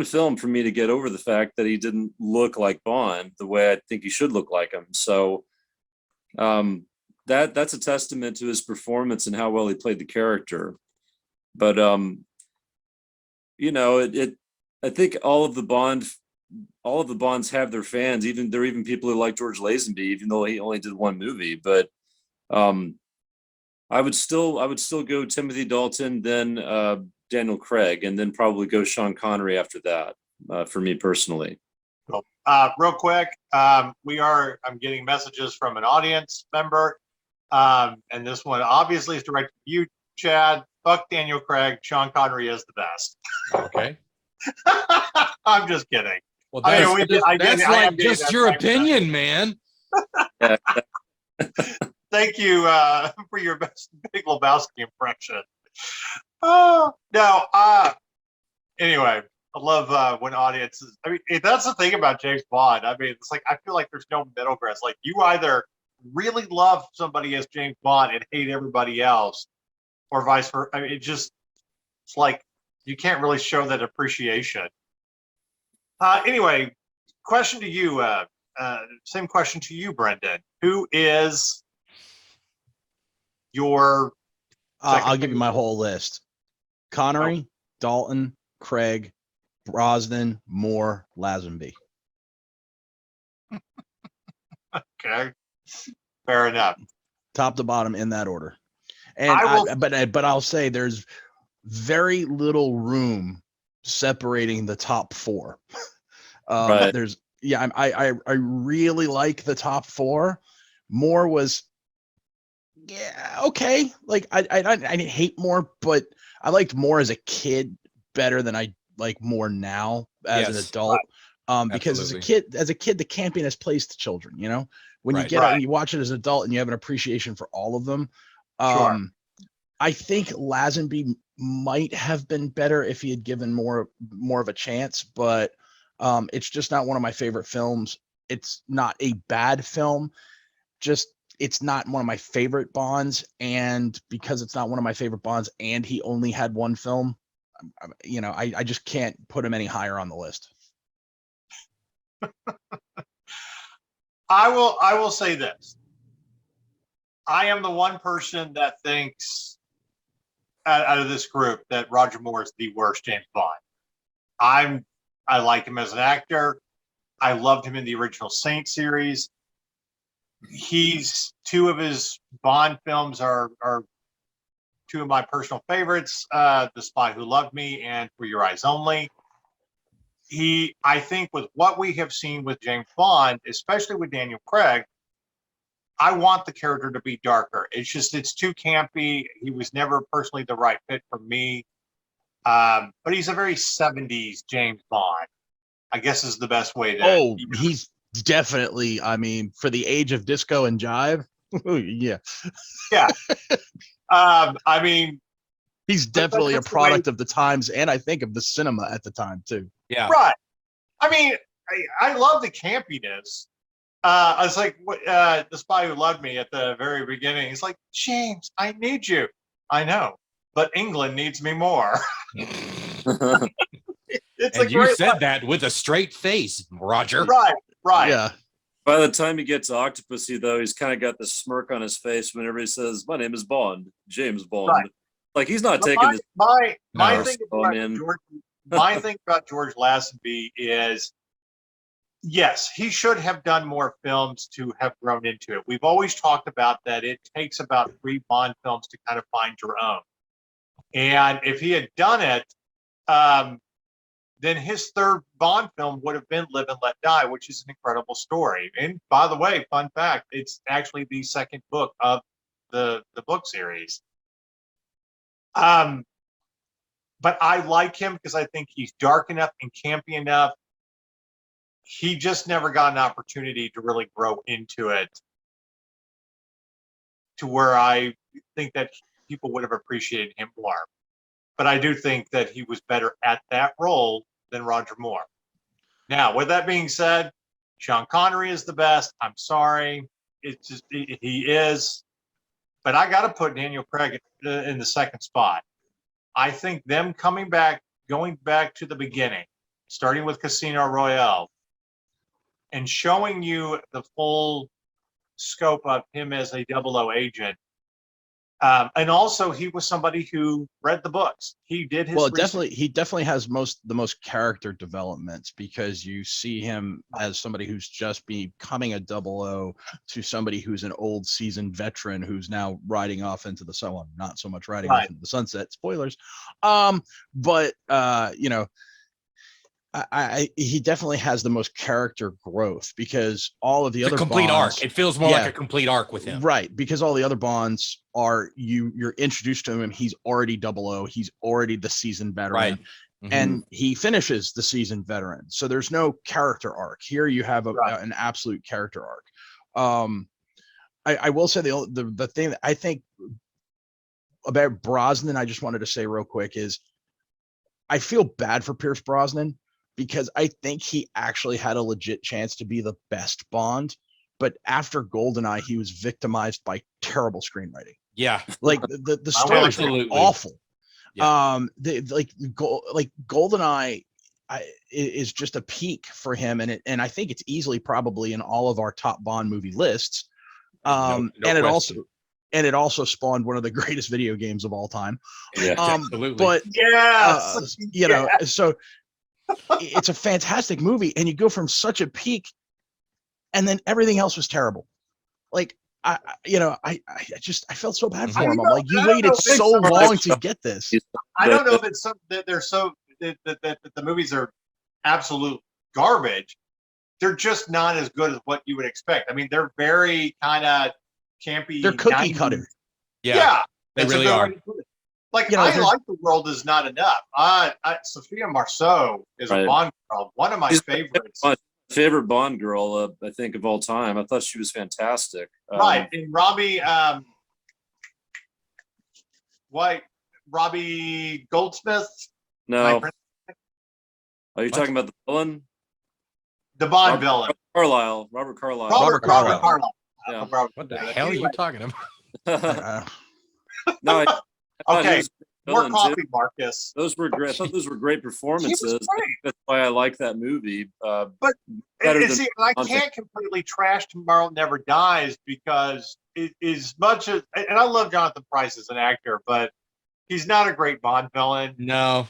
film for me to get over the fact that he didn't look like Bond the way I think he should look like him. So that's a testament to his performance and how well he played the character. But you know, I think all of the Bonds have their fans. There are even people who like George Lazenby, even though he only did one movie. But I would still go Timothy Dalton, then Daniel Craig, and then probably go Sean Connery after that, for me personally. Cool. Real quick, I'm getting messages from an audience member, and this one obviously is directed to you, Chad. Fuck Daniel Craig. Sean Connery is the best. Okay. I'm just kidding. Well, I that's, mean, I that's am like being just that your type of guy. opinion, man. Thank you for your best Big Lebowski impression. Oh no. Anyway, I love when audiences. I mean, that's the thing about James Bond. I mean, it's like I feel like there's no middle ground. It's like you either really love somebody as James Bond and hate everybody else, or vice versa. I mean, it's like you can't really show that appreciation. Anyway, question to you. Same question to you, Brendan. Who is your? I'll give you my whole list: Connery, Dalton, Craig, Brosnan, Moore, Lazenby. Okay, fair enough. Top to bottom in that order. And but I'll say there's very little room separating the top four. Right. I really like the top four. Moore was okay. Like I didn't hate Moore, but I liked Moore as a kid better than I like Moore now as an adult. Because as a kid, the campiness plays to children, you know, when you get out and you watch it as an adult and you have an appreciation for all of them. Sure. I think Lazenby might have been better if he had given more of a chance, but it's just not one of my favorite films. It's not a bad film, just it's not one of my favorite Bonds, and because it's not one of my favorite Bonds and he only had one film, you know, I just can't put him any higher on the list. I will say this. I am the one person that thinks out of this group that Roger Moore is the worst James Bond. I like him as an actor. I loved him in the original Saint series. Two of his Bond films are two of my personal favorites, The Spy Who Loved Me and For Your Eyes Only. I think with what we have seen with James Bond, especially with Daniel Craig, I want the character to be darker. It's too campy. He was never personally the right fit for me. But he's a very 70s James Bond, I guess is the best way to. He's definitely, I mean, for the age of disco and jive. Yeah. Yeah. I mean, he's definitely a product of the times, and I think of the cinema at the time too. Yeah. Right. I mean, I love the campiness. I was like, The Spy Who Loved Me at the very beginning. He's like, James, I need you. I know, but England needs me more. And you said that with a straight face, Roger. Right. Yeah. By the time he gets to Octopussy, though, he's kind of got the smirk on his face whenever he says, "My name is Bond, James Bond." Like he's not But taking this. my No. thing Oh, about man. George Lazenby is, yes, he should have done more films to have grown into it. We've always talked about that it takes about 3 Bond films to kind of find your own. And if he had done it, then his third Bond film would have been Live and Let Die, which is an incredible story. And by the way, fun fact, it's actually the second book of the book series. But I like him because I think he's dark enough and campy enough. He just never got an opportunity to really grow into it to where I think that people would have appreciated him more. But I do think that he was better at that role than Roger Moore. Now, with that being said, Sean Connery is the best. I'm sorry. It's just, he is. But I got to put Daniel Craig in the second spot. I think them going back to the beginning, starting with Casino Royale, and showing you the full scope of him as a 00 agent. And also, he was somebody who read the books. He did his research. He definitely has the most character developments, because you see him as somebody who's just becoming a 00 to somebody who's an old seasoned veteran who's now riding off into the sun. Not so much riding off into the sunset. Spoilers. But you know, he definitely has the most character growth, because all of the other complete Bonds, arc. It feels more like a complete arc with him. right? Because all the other Bonds are you're introduced to him. He's already 00. He's already the seasoned veteran, Right. Mm-hmm. And he finishes the seasoned veteran. So there's no character arc here. You have an absolute character arc. I will say the thing that I think about Brosnan, I just wanted to say real quick, is I feel bad for Pierce Brosnan, because I think he actually had a legit chance to be the best Bond. But after GoldenEye, he was victimized by terrible screenwriting. Yeah. Like the stories were awful. Yeah. GoldenEye is just a peak for him. And I think it's easily probably in all of our top Bond movie lists. No And it also spawned one of the greatest video games of all time. Yeah, absolutely. But Yes. you know, so it's a fantastic movie, and you go from such a peak, and then everything else was terrible. Like I felt so bad for him. I'm like, you waited so long to get this. I don't know that they're so that the movies are absolute garbage. They're just not as good as what you would expect. I mean, they're very kind of campy. They're cookie cutter. Yeah, they really are. Like, I like The World Is Not Enough. Sophia Marceau is a Bond girl, one of my favorites. My favorite Bond girl, I think, of all time. I thought she was fantastic. Right, and Robbie Goldsmith. No, are you talking about the villain? The Bond villain. Robert Carlyle. Robert Carlyle. Yeah. What the hell are you talking about? No, okay. More coffee, Marcus. Those were great. I thought those were great performances. That's why I like that movie. But I can't completely trash Tomorrow Never Dies, because as much as, and I love Jonathan Pryce as an actor, but he's not a great Bond villain. No.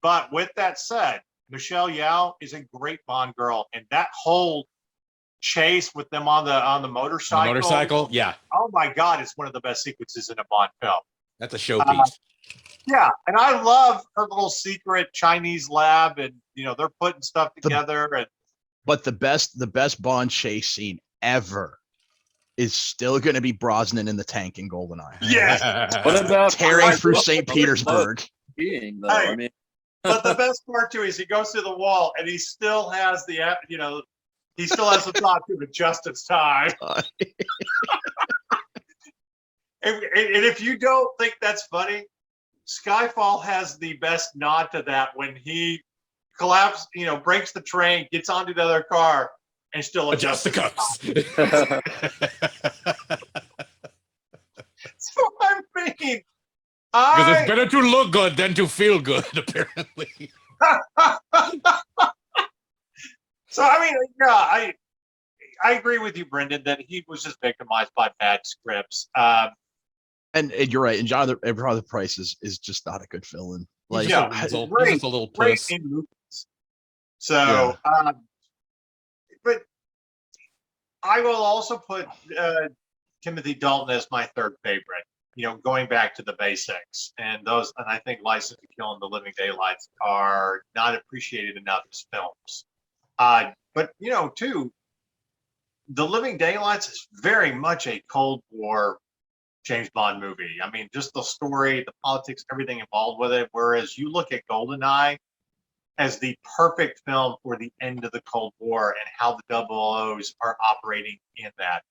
But with that said, Michelle Yeoh is a great Bond girl, and that whole chase with them on the motorcycle. Yeah. Oh my God, it's one of the best sequences in a Bond film. That's a showpiece. Yeah, and I love her little secret Chinese lab, and they're putting stuff together. But the best Bond chase scene ever is still going to be Brosnan in the tank in GoldenEye. Yes. What about tearing through St. Petersburg? But the best part too is he goes to the wall and he still has the thought to adjust its time. And if you don't think that's funny, Skyfall has the best nod to that when he collapses, breaks the train, gets onto the other car, and still adjusts the cuffs. So I mean, because it's better to look good than to feel good, apparently. So I mean, yeah, I agree with you, Brendan, that he was just victimized by bad scripts. And you're right. And Jonathan Price is just not a good villain. He's Like, just a Yeah, weasel. great, He's just a little great puss. in movies. So, but I will also put Timothy Dalton as my third favorite. You know, going back to the basics, and I think License to Kill and The Living Daylights are not appreciated enough as films. But you know, too, The Living Daylights is very much a Cold War James Bond movie. I mean, just the story, the politics, everything involved with it. Whereas you look at GoldenEye as the perfect film for the end of the Cold War and how the double O's are operating in that.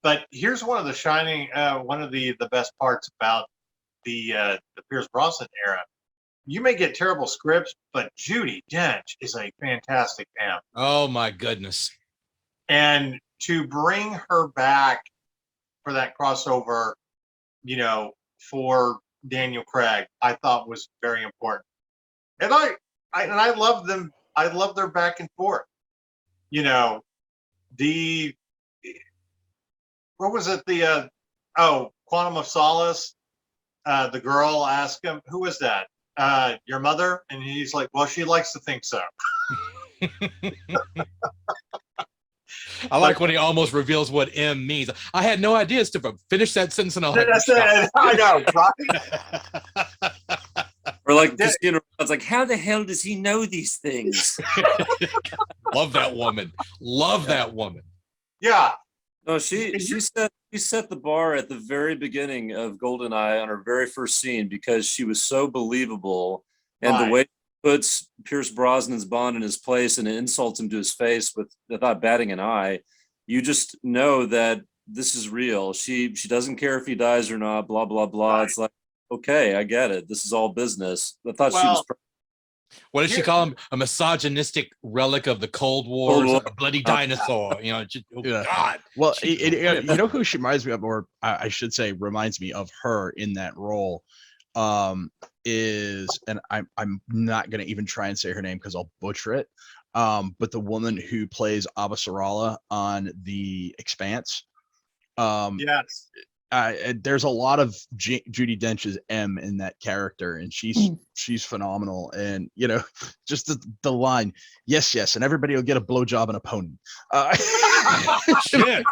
But here's one of the best parts about the Pierce Brosnan era. You may get terrible scripts, but Judi Dench is a fantastic M. Oh my goodness. And to bring her back for that crossover, you know, for Daniel Craig, I thought was very important. And I love them. I love their back and forth. You know, what was it? Quantum of Solace. The girl asked him, "Who is that? Your mother?" And he's like, "Well, she likes to think so." I like when he almost reveals what M means. I had no idea, Stephen. Finish that sentence and I'll have That's you it. I know, right? Or like Christina, it's like, how the hell does he know these things? Love that woman. Love that woman. Yeah. No, she set the bar at the very beginning of GoldenEye on her very first scene because she was so believable, and the Right. way she puts Pierce Brosnan's Bond in his place and insults him to his face without batting an eye, you just know that this is real. She doesn't care if he dies or not. Blah blah blah. Right. It's like, okay, I get it. This is all business. I thought she Well, was. What did she call him? A misogynistic relic of the Cold War, Cold War. a bloody dinosaur. You know, just, oh Yeah. God. well, She- you know who she reminds me of, or I should say reminds me of her in that role, is, and I'm not going to even try and say her name because I'll butcher it, but the woman who plays Abasarala on The Expanse. yes. There's a lot of Judi Dench's M in that character, and she's phenomenal. And you know, just the line, yes, and everybody will get a blowjob and a pony. Shit.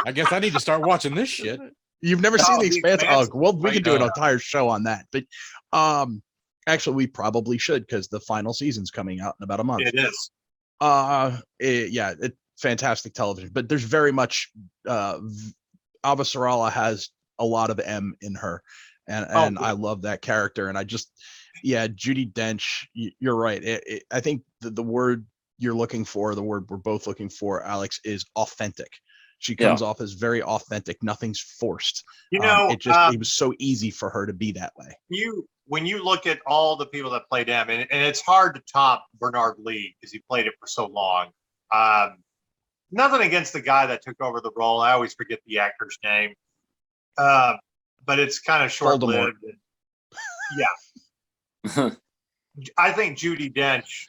I guess I need to start watching this shit. You've never seen The The Expanse? Expanse Oh, well, we could do an no. entire show on that. But actually, we probably should because the final season's coming out in about a month. It is. It's fantastic television, but there's very much Abasarala has a lot of M in her, and I love that character. And I just, Judi Dench, you're right. I think the word you're looking for, the word we're both looking for, Alex, is authentic. She comes off as very authentic. Nothing's forced. You know, it was so easy for her to be that way. When you look at all the people that played him, and it's hard to top Bernard Lee because he played it for so long. Nothing against the guy that took over the role. I always forget the actor's name, but it's kind of short-lived. Yeah, I think Judi Dench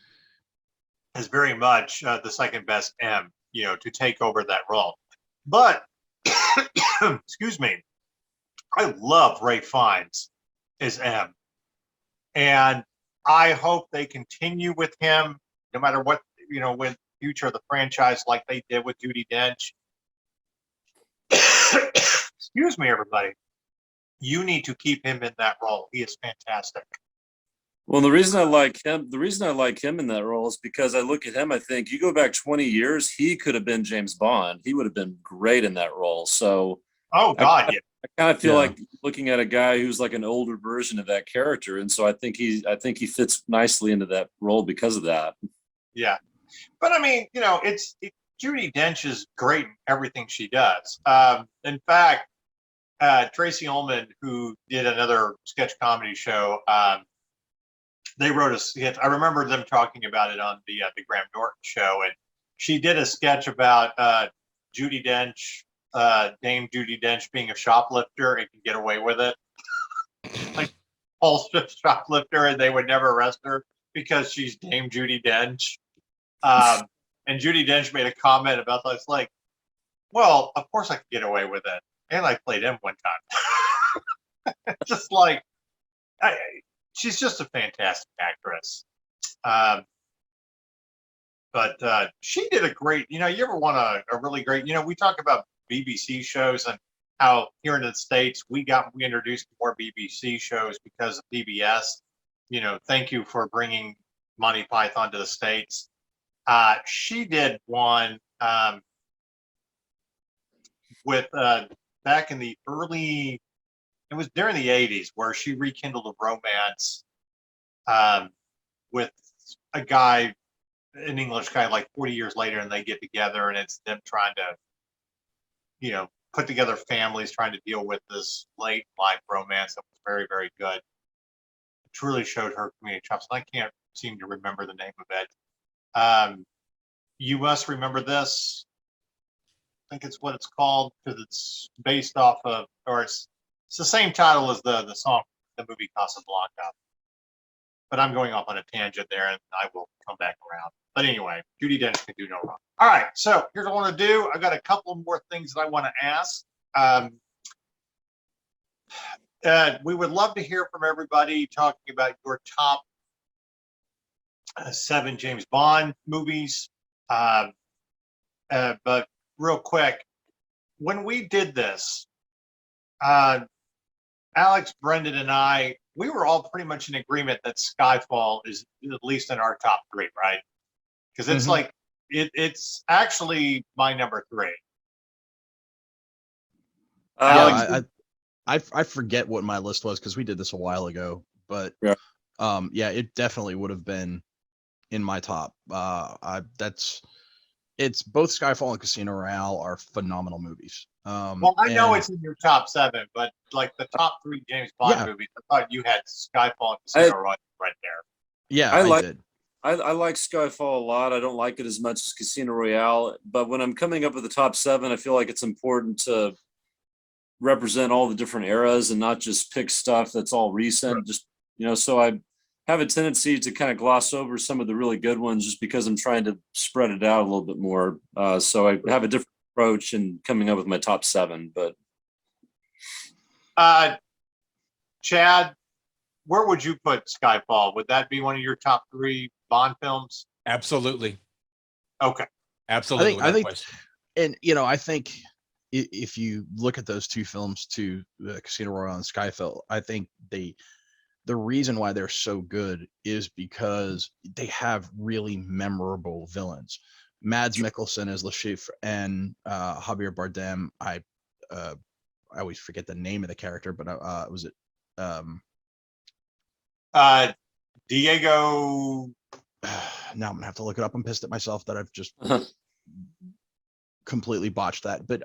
is very much the second best M, you know, to take over that role. But excuse me, I love Ray Fiennes as M, and I hope they continue with him, no matter what, you know, with future of the franchise, like they did with Judi Dench. Excuse me, everybody. You need to keep him in that role. He is fantastic. Well, the reason I like him in that role is because I look at him, I think you go back 20 years, he could have been James Bond. He would have been great in that role. So Oh God, yeah. I kind of feel like looking at a guy who's like an older version of that character. And so I think he fits nicely into that role because of that. Yeah. But I mean, you know, Judi Dench is great in everything she does. In fact, Tracy Ullman, who did another sketch comedy show, they wrote a sketch. I remember them talking about it on the Graham Norton show, and she did a sketch about Judi Dench, Dame Judi Dench being a shoplifter and can get away with it, like full shoplifter, and they would never arrest her because she's Dame Judi Dench. And Judi Dench made a comment about this, like, well, of course I can get away with it. and I played M one time. Just like, she's just a fantastic actress. But she did a great, you ever want a really great, we talk about BBC shows and how here in the States we introduced more BBC shows because of PBS. Thank you for bringing Monty Python to the States. She did one with back in the it was during the 80s where she rekindled a romance with a guy, an English guy, like 40 years later, and they get together, and it's them trying to, put together families, trying to deal with this late life romance that was very, very good. It truly showed her comedic chops, and I can't seem to remember the name of it. You must remember this. I think it's what it's called because it's based off of, or it's the same title as the song, the movie Casablanca. But I'm going off on a tangent there, and I will come back around. But anyway, Judi Dench can do no wrong. All right, so here's what I want to do. I got a couple more things that I want to ask. We would love to hear from everybody talking about your top 7 James Bond movies. But real quick, when we did this, Alex, Brendan, and I, we were all pretty much in agreement that Skyfall is at least in our top 3, right? Because it's like it's actually my number 3. Yeah, I forget what my list was because we did this a while ago, but yeah, it definitely would have been in my top. It's both Skyfall and Casino Royale are phenomenal movies. Well, I know it's in your top 7, but like the top 3 James Bond movies, I thought you had Skyfall and Casino Royale right there. Yeah, I did. I like Skyfall a lot. I don't like it as much as Casino Royale, but when I'm coming up with the top 7, I feel like it's important to represent all the different eras and not just pick stuff that's all recent. Right. Just, so I have a tendency to kind of gloss over some of the really good ones just because I'm trying to spread it out a little bit more. So I have a different approach in coming up with my top 7. But Chad, where would you put Skyfall? Would that be one of your top 3 Bond films? Absolutely. Okay. Absolutely. I think and I think if you look at those 2 films, Casino Royale and Skyfall, I think the reason why they're so good is because they have really memorable villains. Mads Mikkelsen as Le Chiffre and Javier Bardem. I always forget the name of the character, but was it Diego? Now I'm gonna have to look it up. I'm pissed at myself that I've just completely botched that. But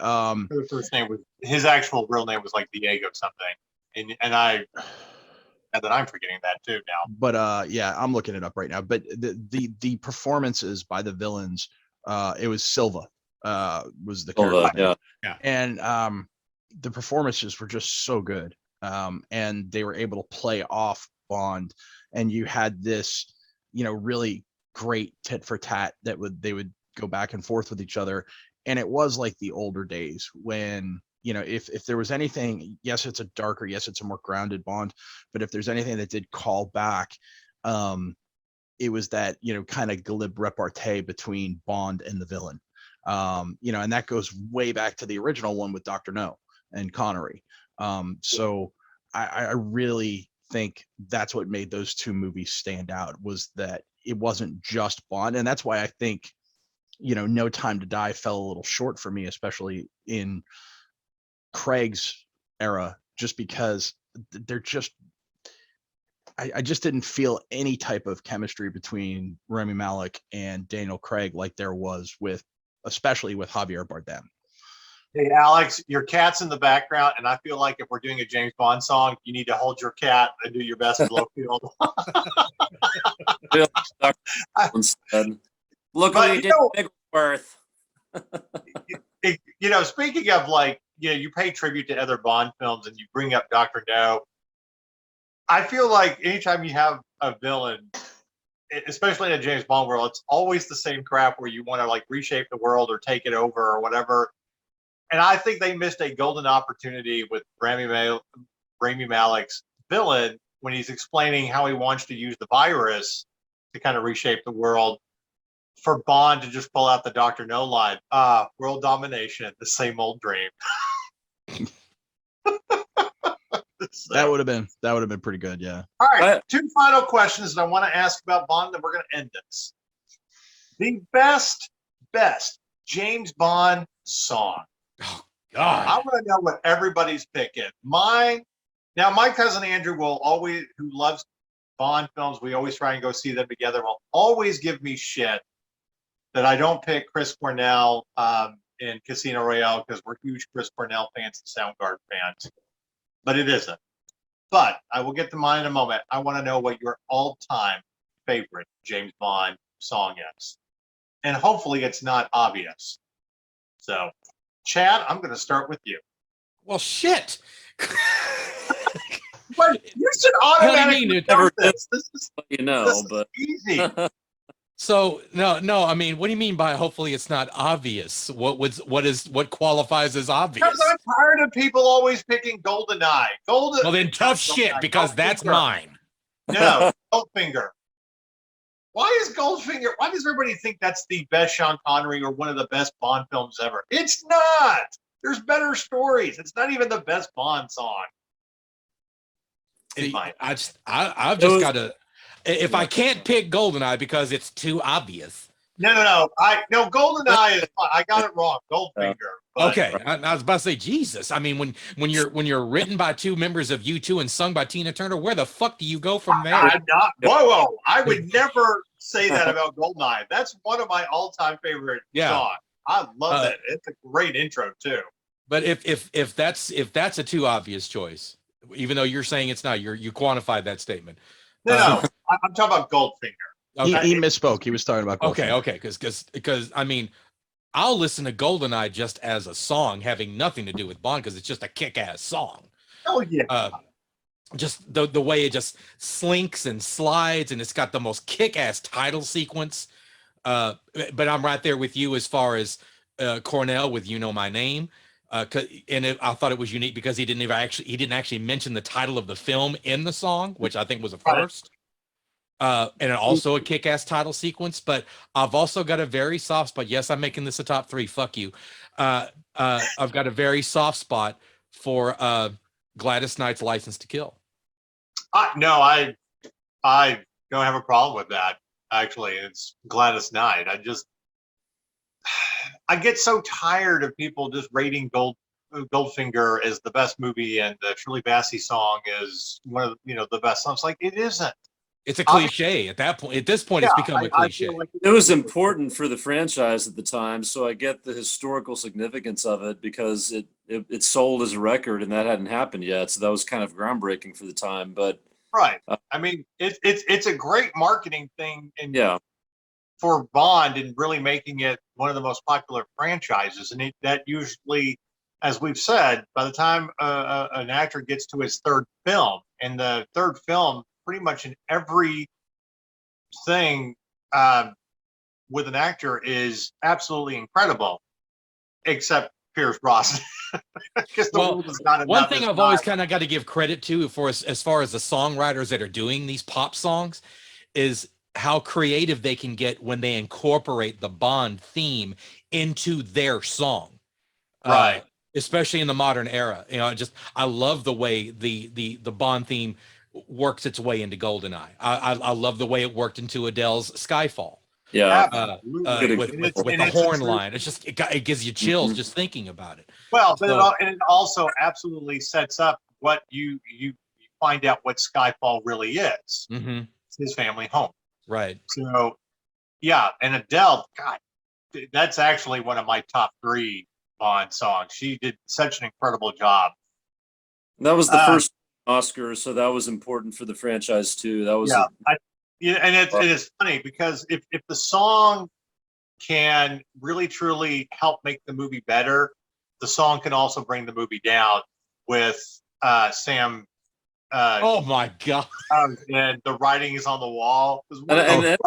his first name was, his actual real name was like Diego something, and then I'm forgetting that too now. But yeah, I'm looking it up right now. But the performances by the villains, it was Silva was the character. Yeah. And the performances were just so good. And they were able to play off Bond, and you had this, really great tit for tat that they would go back and forth with each other. And it was like the older days when, if there was anything, yes, it's a darker, yes, it's a more grounded Bond, but if there's anything that did call back, it was that, kind of glib repartee between Bond and the villain. And that goes way back to the original one with Dr. No and Connery. So I really think that's what made those 2 movies stand out, was that it wasn't just Bond. And that's why I think, No Time to Die fell a little short for me, especially in Craig's era, just because they're just, I just didn't feel any type of chemistry between Rami Malek and Daniel Craig like there was especially with Javier Bardem. Hey, Alex, your cat's in the background, and I feel like if we're doing a James Bond song, you need to hold your cat and do your best Blowfield. Look what he did, Bigworth. Speaking of you pay tribute to other Bond films and you bring up Dr. No. I feel like anytime you have a villain, especially in a James Bond world, it's always the same crap where you want to reshape the world or take it over or whatever. And I think they missed a golden opportunity with Rami Malek's villain when he's explaining how he wants to use the virus to kind of reshape the world, for Bond to just pull out the Dr. No line. World domination, the same old dream. So, That would have been pretty good. Yeah. all right, two final questions that I want to ask about Bond, then we're going to end this. The best James Bond song. Oh I God. want to know what everybody's pick is. Mine. Now, my cousin Andrew who loves Bond films, we always try and go see them together, will always give me shit that I don't pick Chris Cornell in Casino Royale because we're huge Chris Cornell fans and Soundgarden fans. But it isn't. But I will get to mine in a moment. I want to know what your all-time favorite James Bond song is. And hopefully it's not obvious. So, Chad, I'm going to start with you. Well, shit. But you should How do you automatically mean? know this. This You is easy. So no. I mean, what do you mean by hopefully it's not obvious? What qualifies as obvious? Because I'm tired of people always picking GoldenEye. Well, then tough shit GoldenEye, because that's Goldfinger. mine. No, Goldfinger. Why does everybody think that's the best Sean Connery or one of the best Bond films ever? It's not. There's better stories. It's not even the best Bond song. It's See, fine. I've just got to. If I can't pick GoldenEye because it's too obvious. No. GoldenEye is fine. I got it wrong. Goldfinger. But Okay, I was about to say Jesus. I mean, when you're written by two members of U2 and sung by Tina Turner, where the fuck do you go from there? I'm not. Whoa! I would never say that about GoldenEye. That's one of my all-time favorite songs. I love it. It's a great intro too. But if that's a too obvious choice, even though you're saying it's not, you quantified that statement. No. I'm talking about Goldfinger. Okay. He misspoke. He was talking about Goldfinger. Okay, because I mean, I'll listen to GoldenEye just as a song, having nothing to do with Bond, because it's just a kick-ass song. Oh yeah. Just the way it just slinks and slides, and it's got the most kick-ass title sequence. But I'm right there with you as far as Cornell with "You Know My Name." I thought it was unique because he didn't actually mention the title of the film in the song, which I think was a first. And also a kick-ass title sequence. But I've also got a very soft spot. Yes, I'm making this a top 3. Fuck you. I've got a very soft spot for Gladys Knight's "License to Kill." I don't have a problem with that. Actually, it's Gladys Knight. I get so tired of people just rating Goldfinger as the best movie and the Shirley Bassey song is one of the best songs. Like, it isn't. It's a cliche at that point. At this point, it's become a cliche. Like It was important for the franchise at the time, so I get the historical significance of it because it sold as a record, and that hadn't happened yet. So that was kind of groundbreaking for the time. But right. I mean, it's a great marketing thing, and yeah, for Bond and really making it one of the most popular franchises. And that usually, as we've said, by the time an actor gets to his third film, and the third film, pretty much in every thing with an actor is absolutely incredible, except Pierce Brosnan. One thing I've always kind of got to give credit to as far as the songwriters that are doing these pop songs is how creative they can get when they incorporate the Bond theme into their song. Right. Especially in the modern era. I love the way the Bond theme works its way into GoldenEye. I love the way it worked into Adele's Skyfall. yeah. With the horn line. It gives you chills just thinking about it. Well, but it also absolutely sets up what you find out what Skyfall really is. Mm-hmm. It's his family home. Right. So, yeah, and Adele, God, that's actually one of my top 3 Bond songs. She did such an incredible job. That was the first Oscar, so that was important for the franchise too. That was and it is funny because if the song can really truly help make the movie better, the song can also bring the movie down. With Sam. Oh my God! And The Writing Is on the Wall. And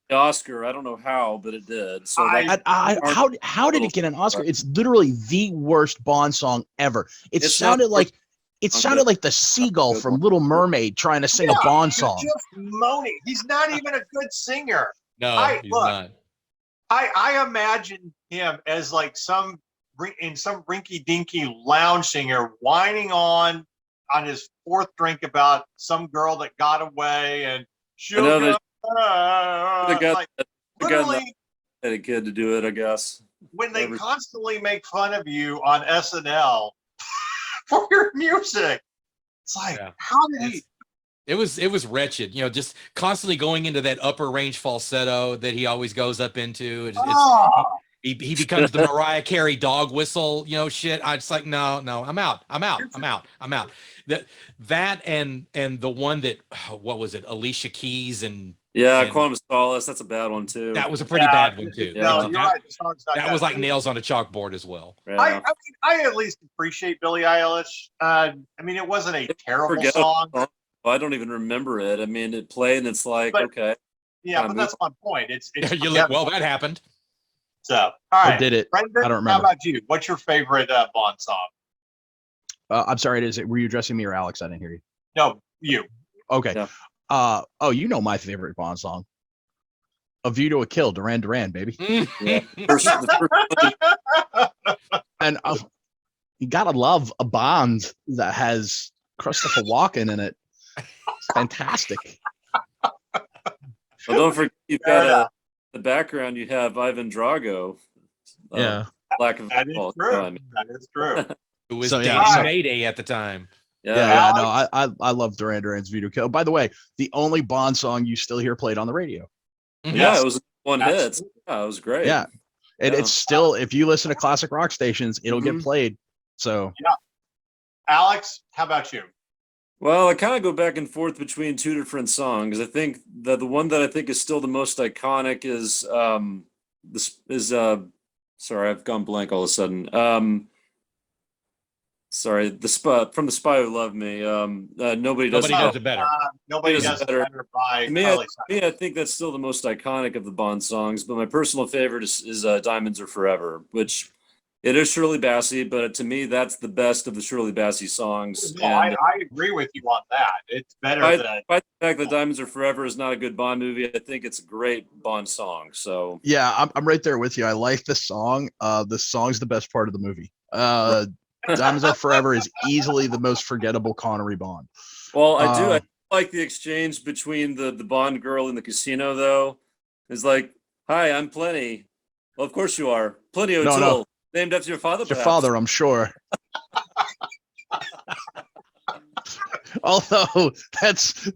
the Oscar. I don't know how, but it did. So How did it get an Oscar? It's literally the worst Bond song ever. It sounded like the seagull from Little Mermaid trying to sing a Bond song. Just moaning. He's not even a good singer. No, he's not. I imagine him as like some rinky-dinky lounge singer whining on his fourth drink about some girl that got away and she'll go. Literally, had a kid to do it, I guess. When they constantly make fun of you on SNL for your music, it's like, how did he? It was wretched, just constantly going into that upper range falsetto that he always goes up into. He becomes the Mariah Carey dog whistle, shit. I just like, no, I'm out. That and the one that, what was it? Alicia Keys and Quantum of Solace. That's a bad one too. That was a pretty bad one too. No, you're right. That was like nails on a chalkboard as well. Yeah. I at least appreciate Billie Eilish. It wasn't a terrible song. I don't even remember it. I mean, it played and it's like, okay. Yeah, but that's my point. It's that happened. So, all right. Or did it? Brendan, I don't remember. How about you? What's your favorite Bond song? I'm sorry. Were you addressing me or Alex? I didn't hear you. No, you. Okay. Yeah. You know my favorite Bond song. A View to a Kill, Duran Duran, baby. Yeah. And you gotta love a Bond that has Christopher Walken in it. It's fantastic. Well, don't forget, you've got the background. You have Ivan Drago. Black of That is true. That is true. Who was dating Mayday at the time. Yeah. No, I love Duran Duran's View to a Kill. By the way, the only Bond song you still hear played on the radio. Yeah, it was one hit. Yeah, it was great. Yeah. It's still, if you listen to classic rock stations, it'll get played. So Alex, how about you? Well, I kind of go back and forth between two different songs. I think the one that I think is still the most iconic is sorry, I've gone blank all of a sudden. Sorry, from The Spy Who Loved Me. Nobody does it better. Nobody does it better. By to me, I think that's still the most iconic of the Bond songs. But my personal favorite is "Diamonds Are Forever," which it is Shirley Bassey, but to me, that's the best of the Shirley Bassey songs. No, I agree with you on that. It's better than. Despite the fact that "Diamonds Are Forever" is not a good Bond movie, I think it's a great Bond song. So yeah, I'm right there with you. I like the song. The song's the best part of the movie. Diamonds Are Forever is easily the most forgettable Connery Bond. Well, I like the exchange between the Bond girl in the casino, though. It's like, "Hi, I'm Plenty." Well, of course you are. Plenty O'Toole. No. Named after your father, perhaps? Your father, I'm sure. Although that's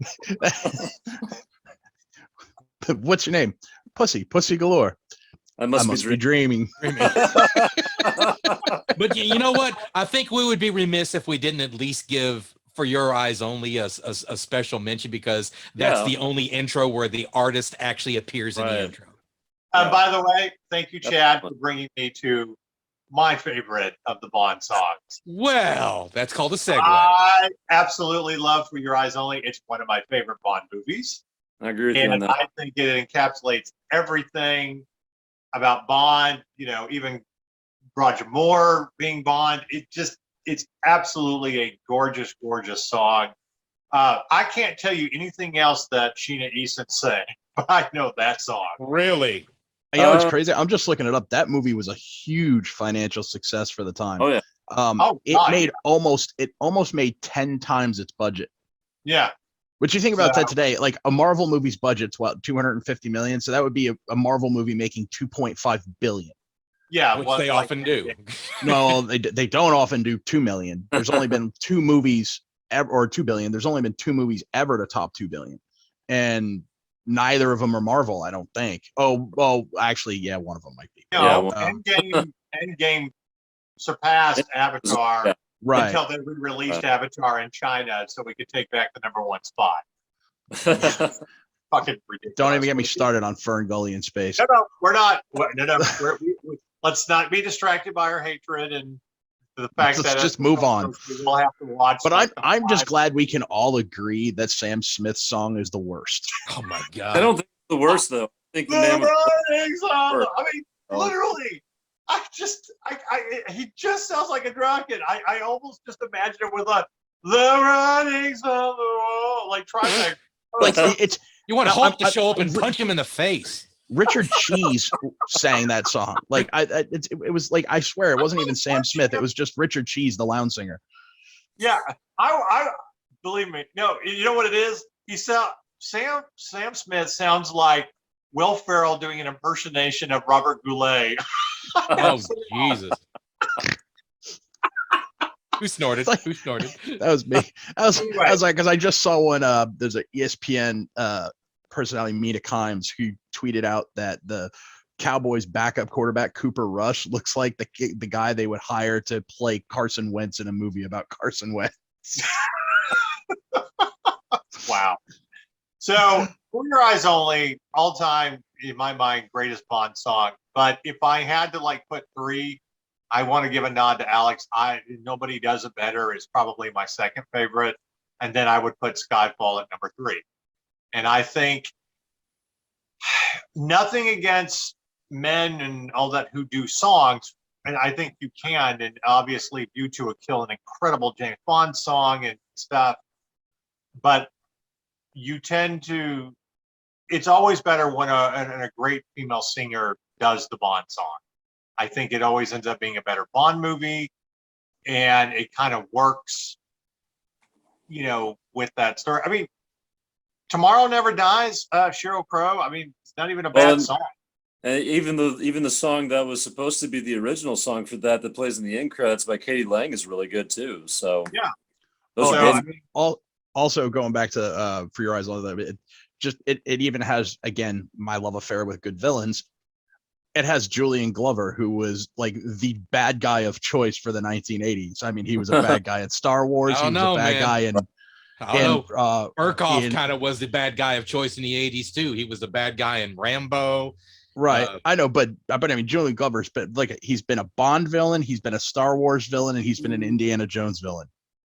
what's your name? Pussy galore. I must be dreaming. But you know what? I think we would be remiss if we didn't at least give For Your Eyes Only a special mention, because that's the only intro where the artist actually appears in the intro. By the way, thank you, Chad, for bringing me to my favorite of the Bond songs. Well, that's called a segue. I absolutely love For Your Eyes Only. It's one of my favorite Bond movies. I agree with you on that. I think it encapsulates everything about Bond, even Roger Moore being Bond. It's absolutely a gorgeous, gorgeous song. I can't tell you anything else that Sheena Easton sang, but I know that song. Really? It's crazy. I'm just looking it up. That movie was a huge financial success for the time. Oh yeah. It almost made 10 times its budget. Yeah. But you think about that today, like a Marvel movie's budget's what, 250 million. So that would be a Marvel movie making 2.5 billion. Yeah, which they often do. No, they don't often do 2 million. There's only been 2 movies ever, or 2 billion. There's only been 2 movies ever to top 2 billion, and neither of them are Marvel, I don't think. Oh, well, actually, yeah, one of them might be. Endgame surpassed Avatar. Right. Until they released Avatar in China, so we could take back the #1 spot. Fucking ridiculous. Don't even get me started on Fern Gully in space. No, we're not. No. Let's not be distracted by our hatred and the fact that just move on. We'll have to watch. But I'm just glad we can all agree that Sam Smith's song is the worst. Oh my god! I don't think it's the worst though. think the man I mean, Oh. literally, he just sounds like a drunken. I almost just imagine it with the runnings of the world, like trying to. Like it's You want No, Hulk to I'm- show up and I'm- punch him in the face. Richard Cheese sang that song. Like it was like, I swear it wasn't even Sam Smith. It was just Richard Cheese, the lounge singer. Yeah, I believe me. No, you know what it is? Sam Smith sounds like Will Ferrell doing an impersonation of Robert Goulet. Oh, Jesus. Who snorted? Like- Who snorted? That was me. I was Anyway. like, because I just saw one. There's an ESPN personality, Mina Kimes, who tweeted out that the Cowboys' backup quarterback Cooper Rush looks like the guy they would hire to play Carson Wentz in a movie about Carson Wentz. Wow. So, For Your Eyes Only, all time in my mind, greatest Bond song. But if I had to like put three, I want to give a nod to Alex. Nobody Does It Better is probably my second favorite, and then I would put Skyfall at number 3. And I think nothing against men and all that who do songs, and I think you can, and obviously due to a kill an incredible James Bond song and stuff, but you tend to, it's always better when a great female singer does the Bond song. I think it always ends up being a better Bond movie, and it kind of works, with that story. I mean, Tomorrow Never Dies, Sheryl Crow. I mean, it's not even a bad song. And even the song that was supposed to be the original song for that plays in the end credits by Katie Lang is really good too. So Yeah. those So, are I good. mean, Also going back to For Your Eyes Only, it even has, again, my love affair with good villains. It has Julian Glover, who was like the bad guy of choice for the 1980s. I mean, he was a bad guy in Star Wars. I He don't was know, a bad man. guy in I don't know. Urkoff in- kind of was the bad guy of choice in the 80s too. He was the bad guy in Rambo. right. I know, but I mean, Julian Glover's been like, he's been a Bond villain, he's been a Star Wars villain, and he's been an Indiana Jones villain.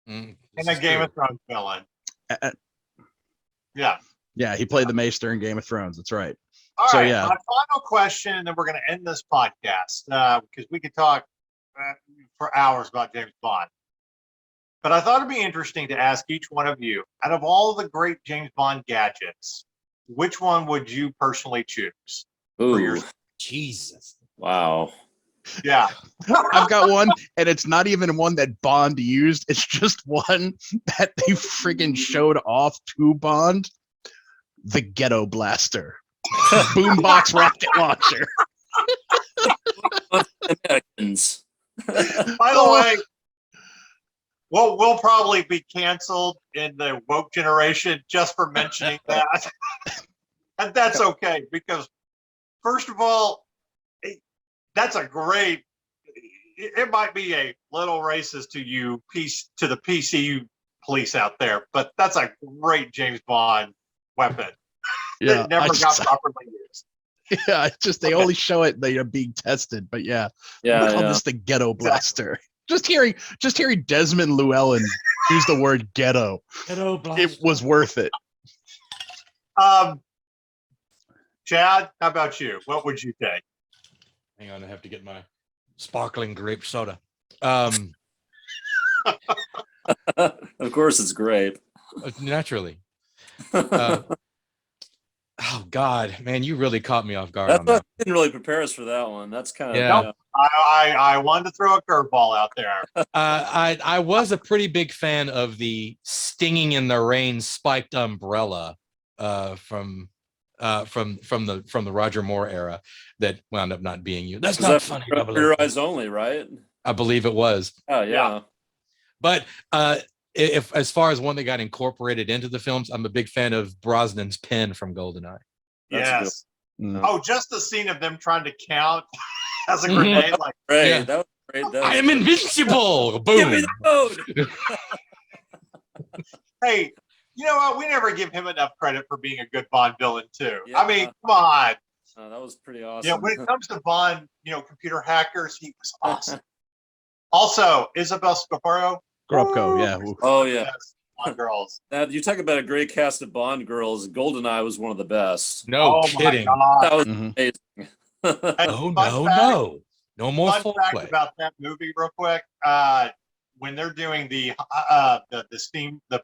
and a Game of Thrones villain. Uh, Yeah. Yeah, he played the Maester in Game of Thrones. That's right. All So, right. yeah. My final question, and then we're going to end this podcast because we could talk for hours about James Bond. But I thought it'd be interesting to ask each one of you, out of all the great James Bond gadgets, which one would you personally choose? Ooh, Jesus. wow. Yeah. I've got one, and it's not even one that Bond used. It's just one that they friggin' showed off to Bond. The Ghetto Blaster. Boombox rocket launcher. Americans. By the way, we'll probably be canceled in the woke generation just for mentioning that. And that's okay, because first of all, that's a great, it might be a little racist to you, to the PCU police out there, but that's a great James Bond weapon Yeah, that never got properly used. yeah. It's just they only show it they are being tested, but yeah, we Yeah, call yeah. this the Ghetto Blaster. Just hearing Desmond Llewellyn use the word ghetto, it was worth it. Chad, how about you? What would you take? Hang on, I have to get my sparkling grape soda. Of course, it's grape. Naturally. Oh God, man, you really caught me off guard on That's that. didn't really prepare us for that one. That's kind of Yeah. I wanted to throw a curveball out there. I was a pretty big fan of the stinging in the rain spiked umbrella from the Roger Moore era that wound up not being used. That's Was not that funny. For Your Eyes Only, right? I believe it was. Oh yeah. But if as far as one that got incorporated into the films, I'm a big fan of Brosnan's pen from GoldenEye. That's a Yes. Mm. Oh, just the scene of them trying to count as a grenade, like Great. Yeah. That was great. That I was am good. invincible. Give me Boom. the code. hey, you know what? We never give him enough credit for being a good Bond villain too. Yeah. I mean, come on. That was pretty awesome. Yeah, when it comes to Bond, computer hackers, he was awesome. Also, Isabel Scaparo. Gropko, Woo! yeah. Oh yeah. Yes. Bond girls. Now, you talk about a great cast of Bond girls. GoldenEye was one of the best. No Oh kidding. my God. That was Mhm. amazing. Hey, No, fun no, fact- no. No more Fun full fact play. about that movie, real quick. When they're doing the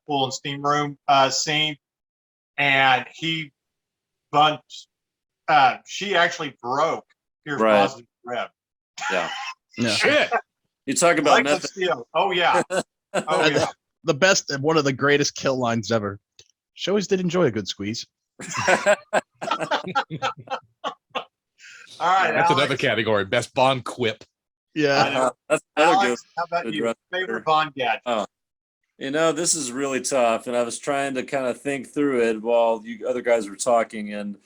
pool and steam room scene, and he bumped, she actually broke Pierce Right. Brosnan's rib. Yeah. Yeah. Shit. You talk about Legs of method. steel. Oh yeah. Oh And yeah. the best and one of the greatest kill lines ever. She always did enjoy a good squeeze. All right, That's Alex. another category. Best Bond quip. Yeah. That's another good. Alex, how about good you? dress- Favorite Bond gadget? Oh. This is really tough, and I was trying to kind of think through it while you other guys were talking. And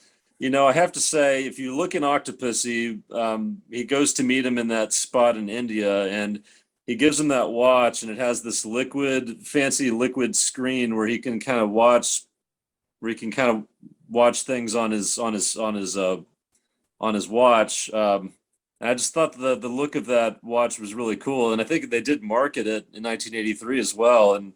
I have to say, if you look in Octopussy, he goes to meet him in that spot in India, and he gives him that watch, and it has this fancy liquid screen where he can kind of watch things on his watch. I just thought the look of that watch was really cool, and I think they did market it in 1983 as well, and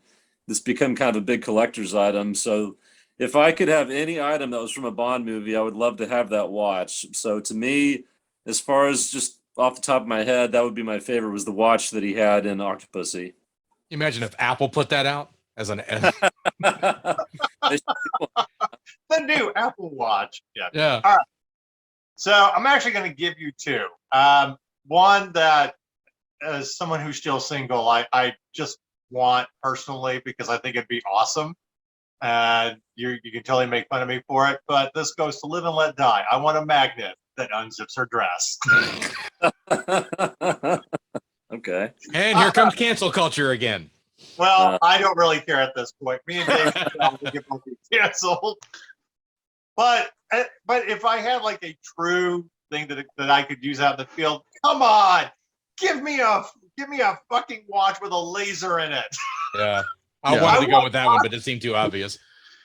this became kind of a big collector's item. So if I could have any item that was from a Bond movie, I would love to have that watch. So to me, as far as just off the top of my head, that would be my favorite, was the watch that he had in Octopussy. Imagine if Apple put that out as an. The new Apple Watch. Yeah. Yeah. So I'm actually going to give you two. One that, as someone who's still single, I just want personally, because I think it'd be awesome. And you can totally make fun of me for it, but this goes to Live and Let Die. I want a magnet that unzips her dress. Okay. And here comes cancel culture again. Well, I don't really care at this point. Me and Dave will get both be canceled. But if I had like a true thing that I could use out in the field, come on, give me a fucking watch with a laser in it. Yeah. I Yeah. wanted to go with that one, but it seemed too obvious.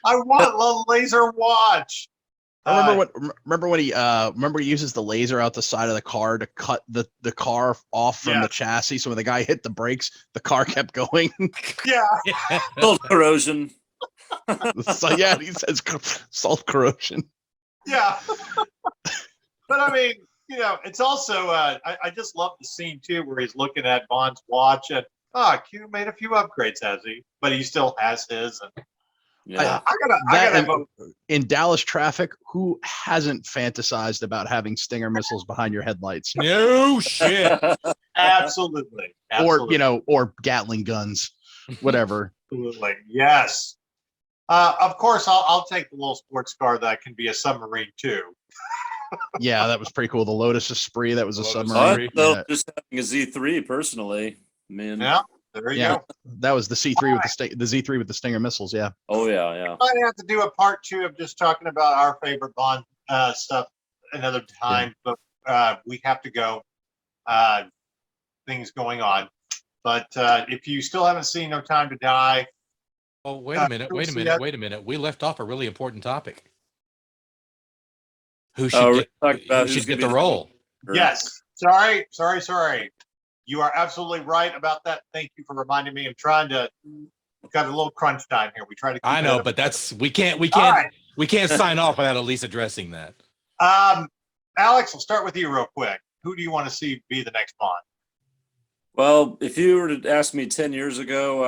I want a laser watch. Remember when he uses the laser out the side of the car to cut the car off from the chassis, so when the guy hit the brakes, the car kept going. Yeah. Salt corrosion. So yeah, he says salt corrosion. Yeah. But I mean, it's also I just love the scene too where he's looking at Bond's watch and Q made a few upgrades, has he? But he still has his. And Yeah. I gotta vote. In Dallas traffic, who hasn't fantasized about having Stinger missiles behind your headlights, No shit. Absolutely. or Gatling guns, whatever. Absolutely. Yes. Of course, I'll take the little sports car that can be a submarine too. Yeah, that was pretty cool. The Lotus Esprit, that was a Lotus submarine. So Yeah. just having a Z3 personally, man. Yeah. There you Yeah. go. That was the C3 with the Z3 with the Stinger missiles. Yeah. Oh yeah. Might have to do a part two of just talking about our favorite Bond stuff another time, but we have to go. Things going on. But if you still haven't seen No Time to Die, Oh, wait a minute. We left off a really important topic. Who should get the role? yes. Sorry. You are absolutely right about that. Thank you for reminding me. I'm trying to. We've got a little crunch time here. We try to. Keep I know, it but we can't right. sign off without at least addressing that. Alex, I'll start with you real quick. Who do you want to see be the next Bond? Well, if you were to ask me 10 years ago,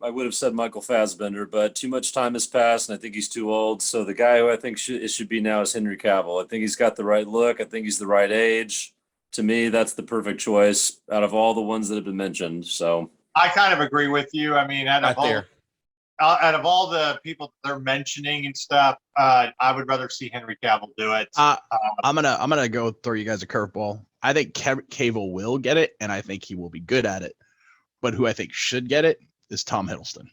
I would have said Michael Fassbender, but too much time has passed, and I think he's too old. So the guy who I think it should be now is Henry Cavill. I think he's got the right look. I think he's the right age. To me, that's the perfect choice out of all the ones that have been mentioned. So I kind of agree with you. I mean, out Right there. of all the people they're mentioning and stuff, I would rather see Henry Cavill do it. I'm gonna go throw you guys a curveball. I think Cavill will get it, and I think he will be good at it. But who I think should get it is Tom Hiddleston.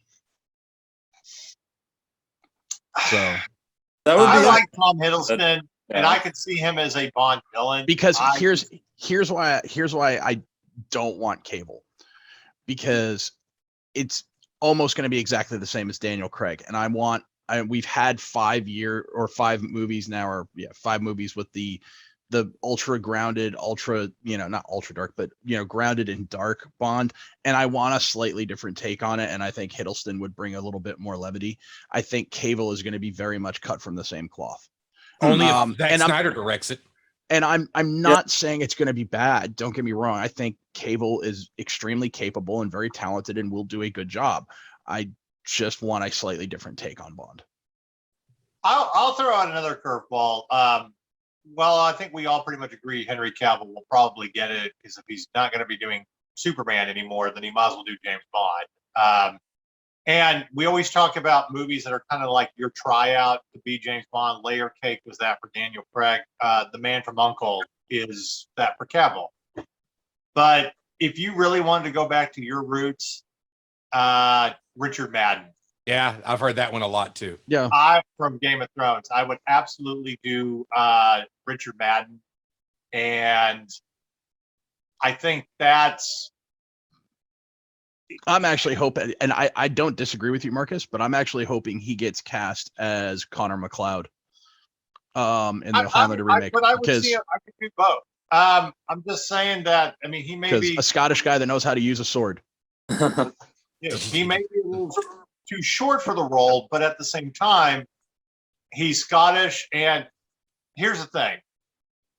So that would be I like Tom Hiddleston, Yeah. and I could see him as a Bond villain. because here's why I don't want Cable, because it's almost going to be exactly the same as Daniel Craig, and we've had 5 movies now, or 5 movies with the the ultra grounded, ultra, not ultra dark, but grounded and dark Bond. And I want a slightly different take on it. And I think Hiddleston would bring a little bit more levity. I think Cable is going to be very much cut from the same cloth. Only if Zack and Snyder directs it. And I'm not saying it's going to be bad. Don't get me wrong. I think Cable is extremely capable and very talented and will do a good job. I just want a slightly different take on Bond. I'll throw out another curveball. Well, I think we all pretty much agree Henry Cavill will probably get it, because if he's not going to be doing Superman anymore, then he might as well do James Bond. And we always talk about movies that are kind of like your tryout to be James Bond. Layer Cake was that for Daniel Craig. The Man from U.N.C.L.E. is that for Cavill. But if you really wanted to go back to your roots, Richard Madden. Yeah, I've heard that one a lot too. Yeah. From Game of Thrones, I would absolutely do Richard Madden. And I think I'm actually hoping, and I don't disagree with you, Marcus, but I'm actually hoping he gets cast as Connor McLeod in the Highlander remake. But I would see I could do both. I'm just saying that, I mean, he may be a Scottish guy that knows how to use a sword. He may be a little too short for the role, but at the same time, he's Scottish. And here's the thing.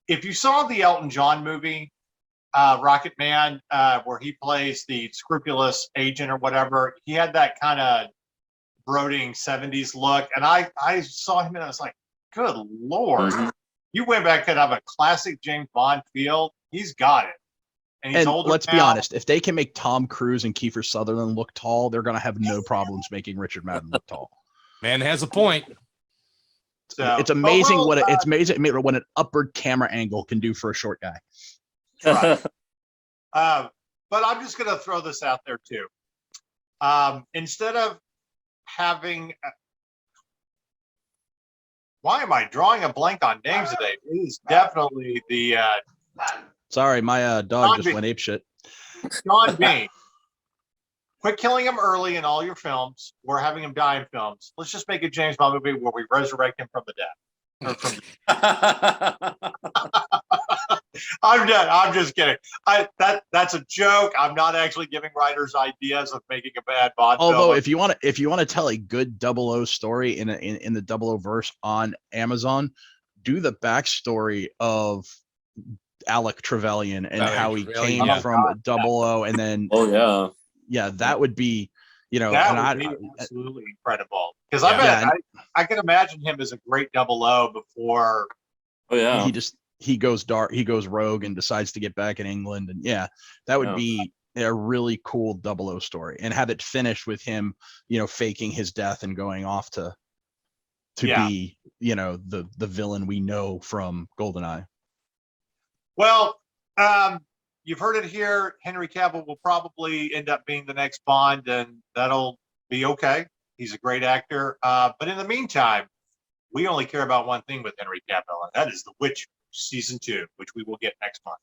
If you saw the Elton John movie, Rocket Man, where he plays the scrupulous agent or whatever, he had that kind of brooding 70s look. And I saw him and I was like, good Lord. Mm-hmm. You went back and have a classic James Bond feel. He's got it. And he's older let's now. be honest, if they can make Tom Cruise and Kiefer Sutherland look tall, they're going to have no problems making Richard Madden look tall. Man has a point. So, it's amazing it's amazing what an upward camera angle can do for a short guy. Right. But I'm just going to throw this out there too. Instead of having, why am I drawing a blank on names today? It is definitely the. Sorry, my dog just went apeshit. Sean Bean. Quit killing him early in all your films, or having him die in films. Let's just make a James Bond movie where we resurrect him from the dead. I'm done. I'm just kidding. That's a joke. I'm not actually giving writers ideas of making a bad Bond film. Although, if you want to tell a good 00 story in the 00 verse on Amazon, do the backstory of Alec Trevelyan and how he came from 00 and then. Oh yeah, that would be, that would be absolutely incredible. Because I can imagine him as a great 00 before. Oh yeah, he goes dark, he goes rogue and decides to get back in England, and that would be a really cool 00 story, and have it finish with him, faking his death and going off to be, the villain we know from GoldenEye. Well, you've heard it here. Henry Cavill will probably end up being the next Bond, and that'll be okay. He's a great actor. But in the meantime, we only care about one thing with Henry Cavill, and that is The Witcher Season 2, which we will get next month.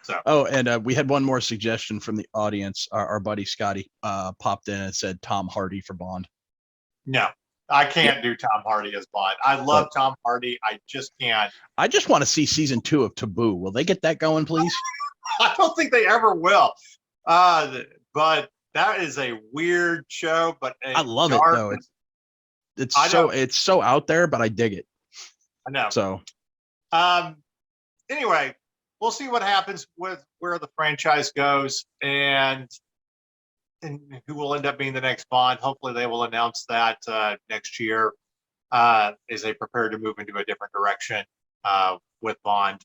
So. Oh, and we had one more suggestion from the audience. Our buddy Scotty popped in and said Tom Hardy for Bond. No, I can't do Tom Hardy as Bond. I love Tom Hardy. I just can't. I just want to see Season 2 of Taboo. Will they get that going, please? I don't think they ever will. But that is a weird show. But I love it though. It's so out there, but I dig it. I know. So, anyway, we'll see what happens with where the franchise goes and who will end up being the next Bond. Hopefully, they will announce that next year as they prepare to move into a different direction with Bond.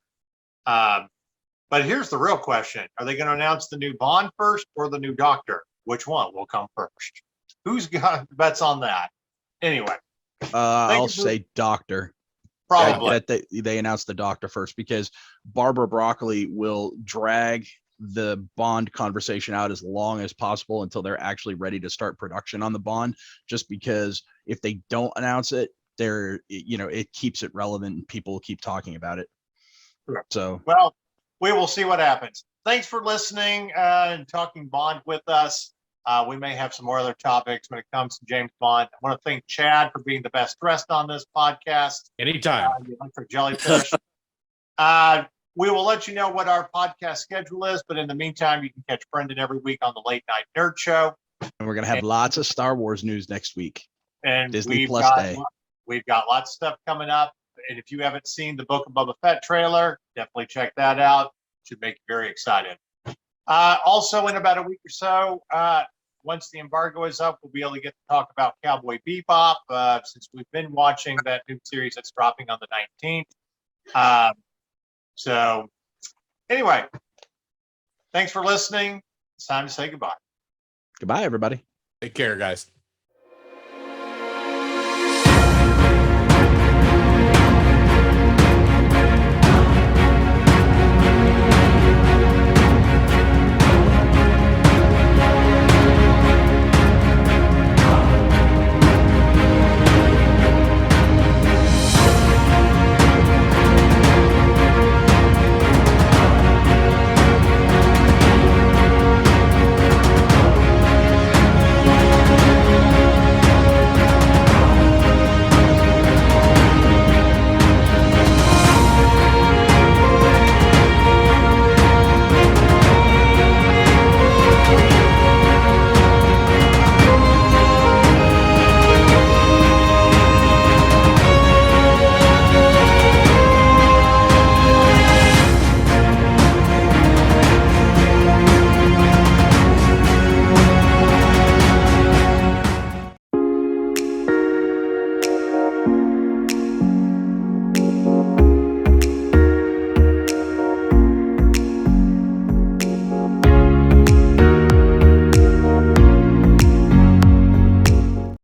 But here's the real question. Are they going to announce the new Bond first or the new Doctor? Which one will come first? Who's got bets on that? Anyway. I'll say Doctor. Probably. They announced the Doctor first, because Barbara Broccoli will drag the Bond conversation out as long as possible until they're actually ready to start production on the Bond, just because if they don't announce it, it keeps it relevant and people keep talking about it. Sure. So, well, we will see what happens. Thanks for listening and talking Bond with us. We may have some more other topics when it comes to James Bond. I want to thank Chad for being the best dressed on this podcast. Anytime. You look for jellyfish. We will let you know what our podcast schedule is, but in the meantime, you can catch Brendan every week on the Late Night Nerd Show. And we're gonna have lots of Star Wars news next week. And Disney Plus Day. We've got lots of stuff coming up. And if you haven't seen the Book of Boba Fett trailer, definitely check that out. Should make you very excited. Also, in about a week or so, once the embargo is up, we'll be able to get to talk about Cowboy Bebop, since we've been watching that new series that's dropping on the 19th. So anyway, thanks for listening. It's time to say goodbye. Goodbye, everybody. Take care, guys.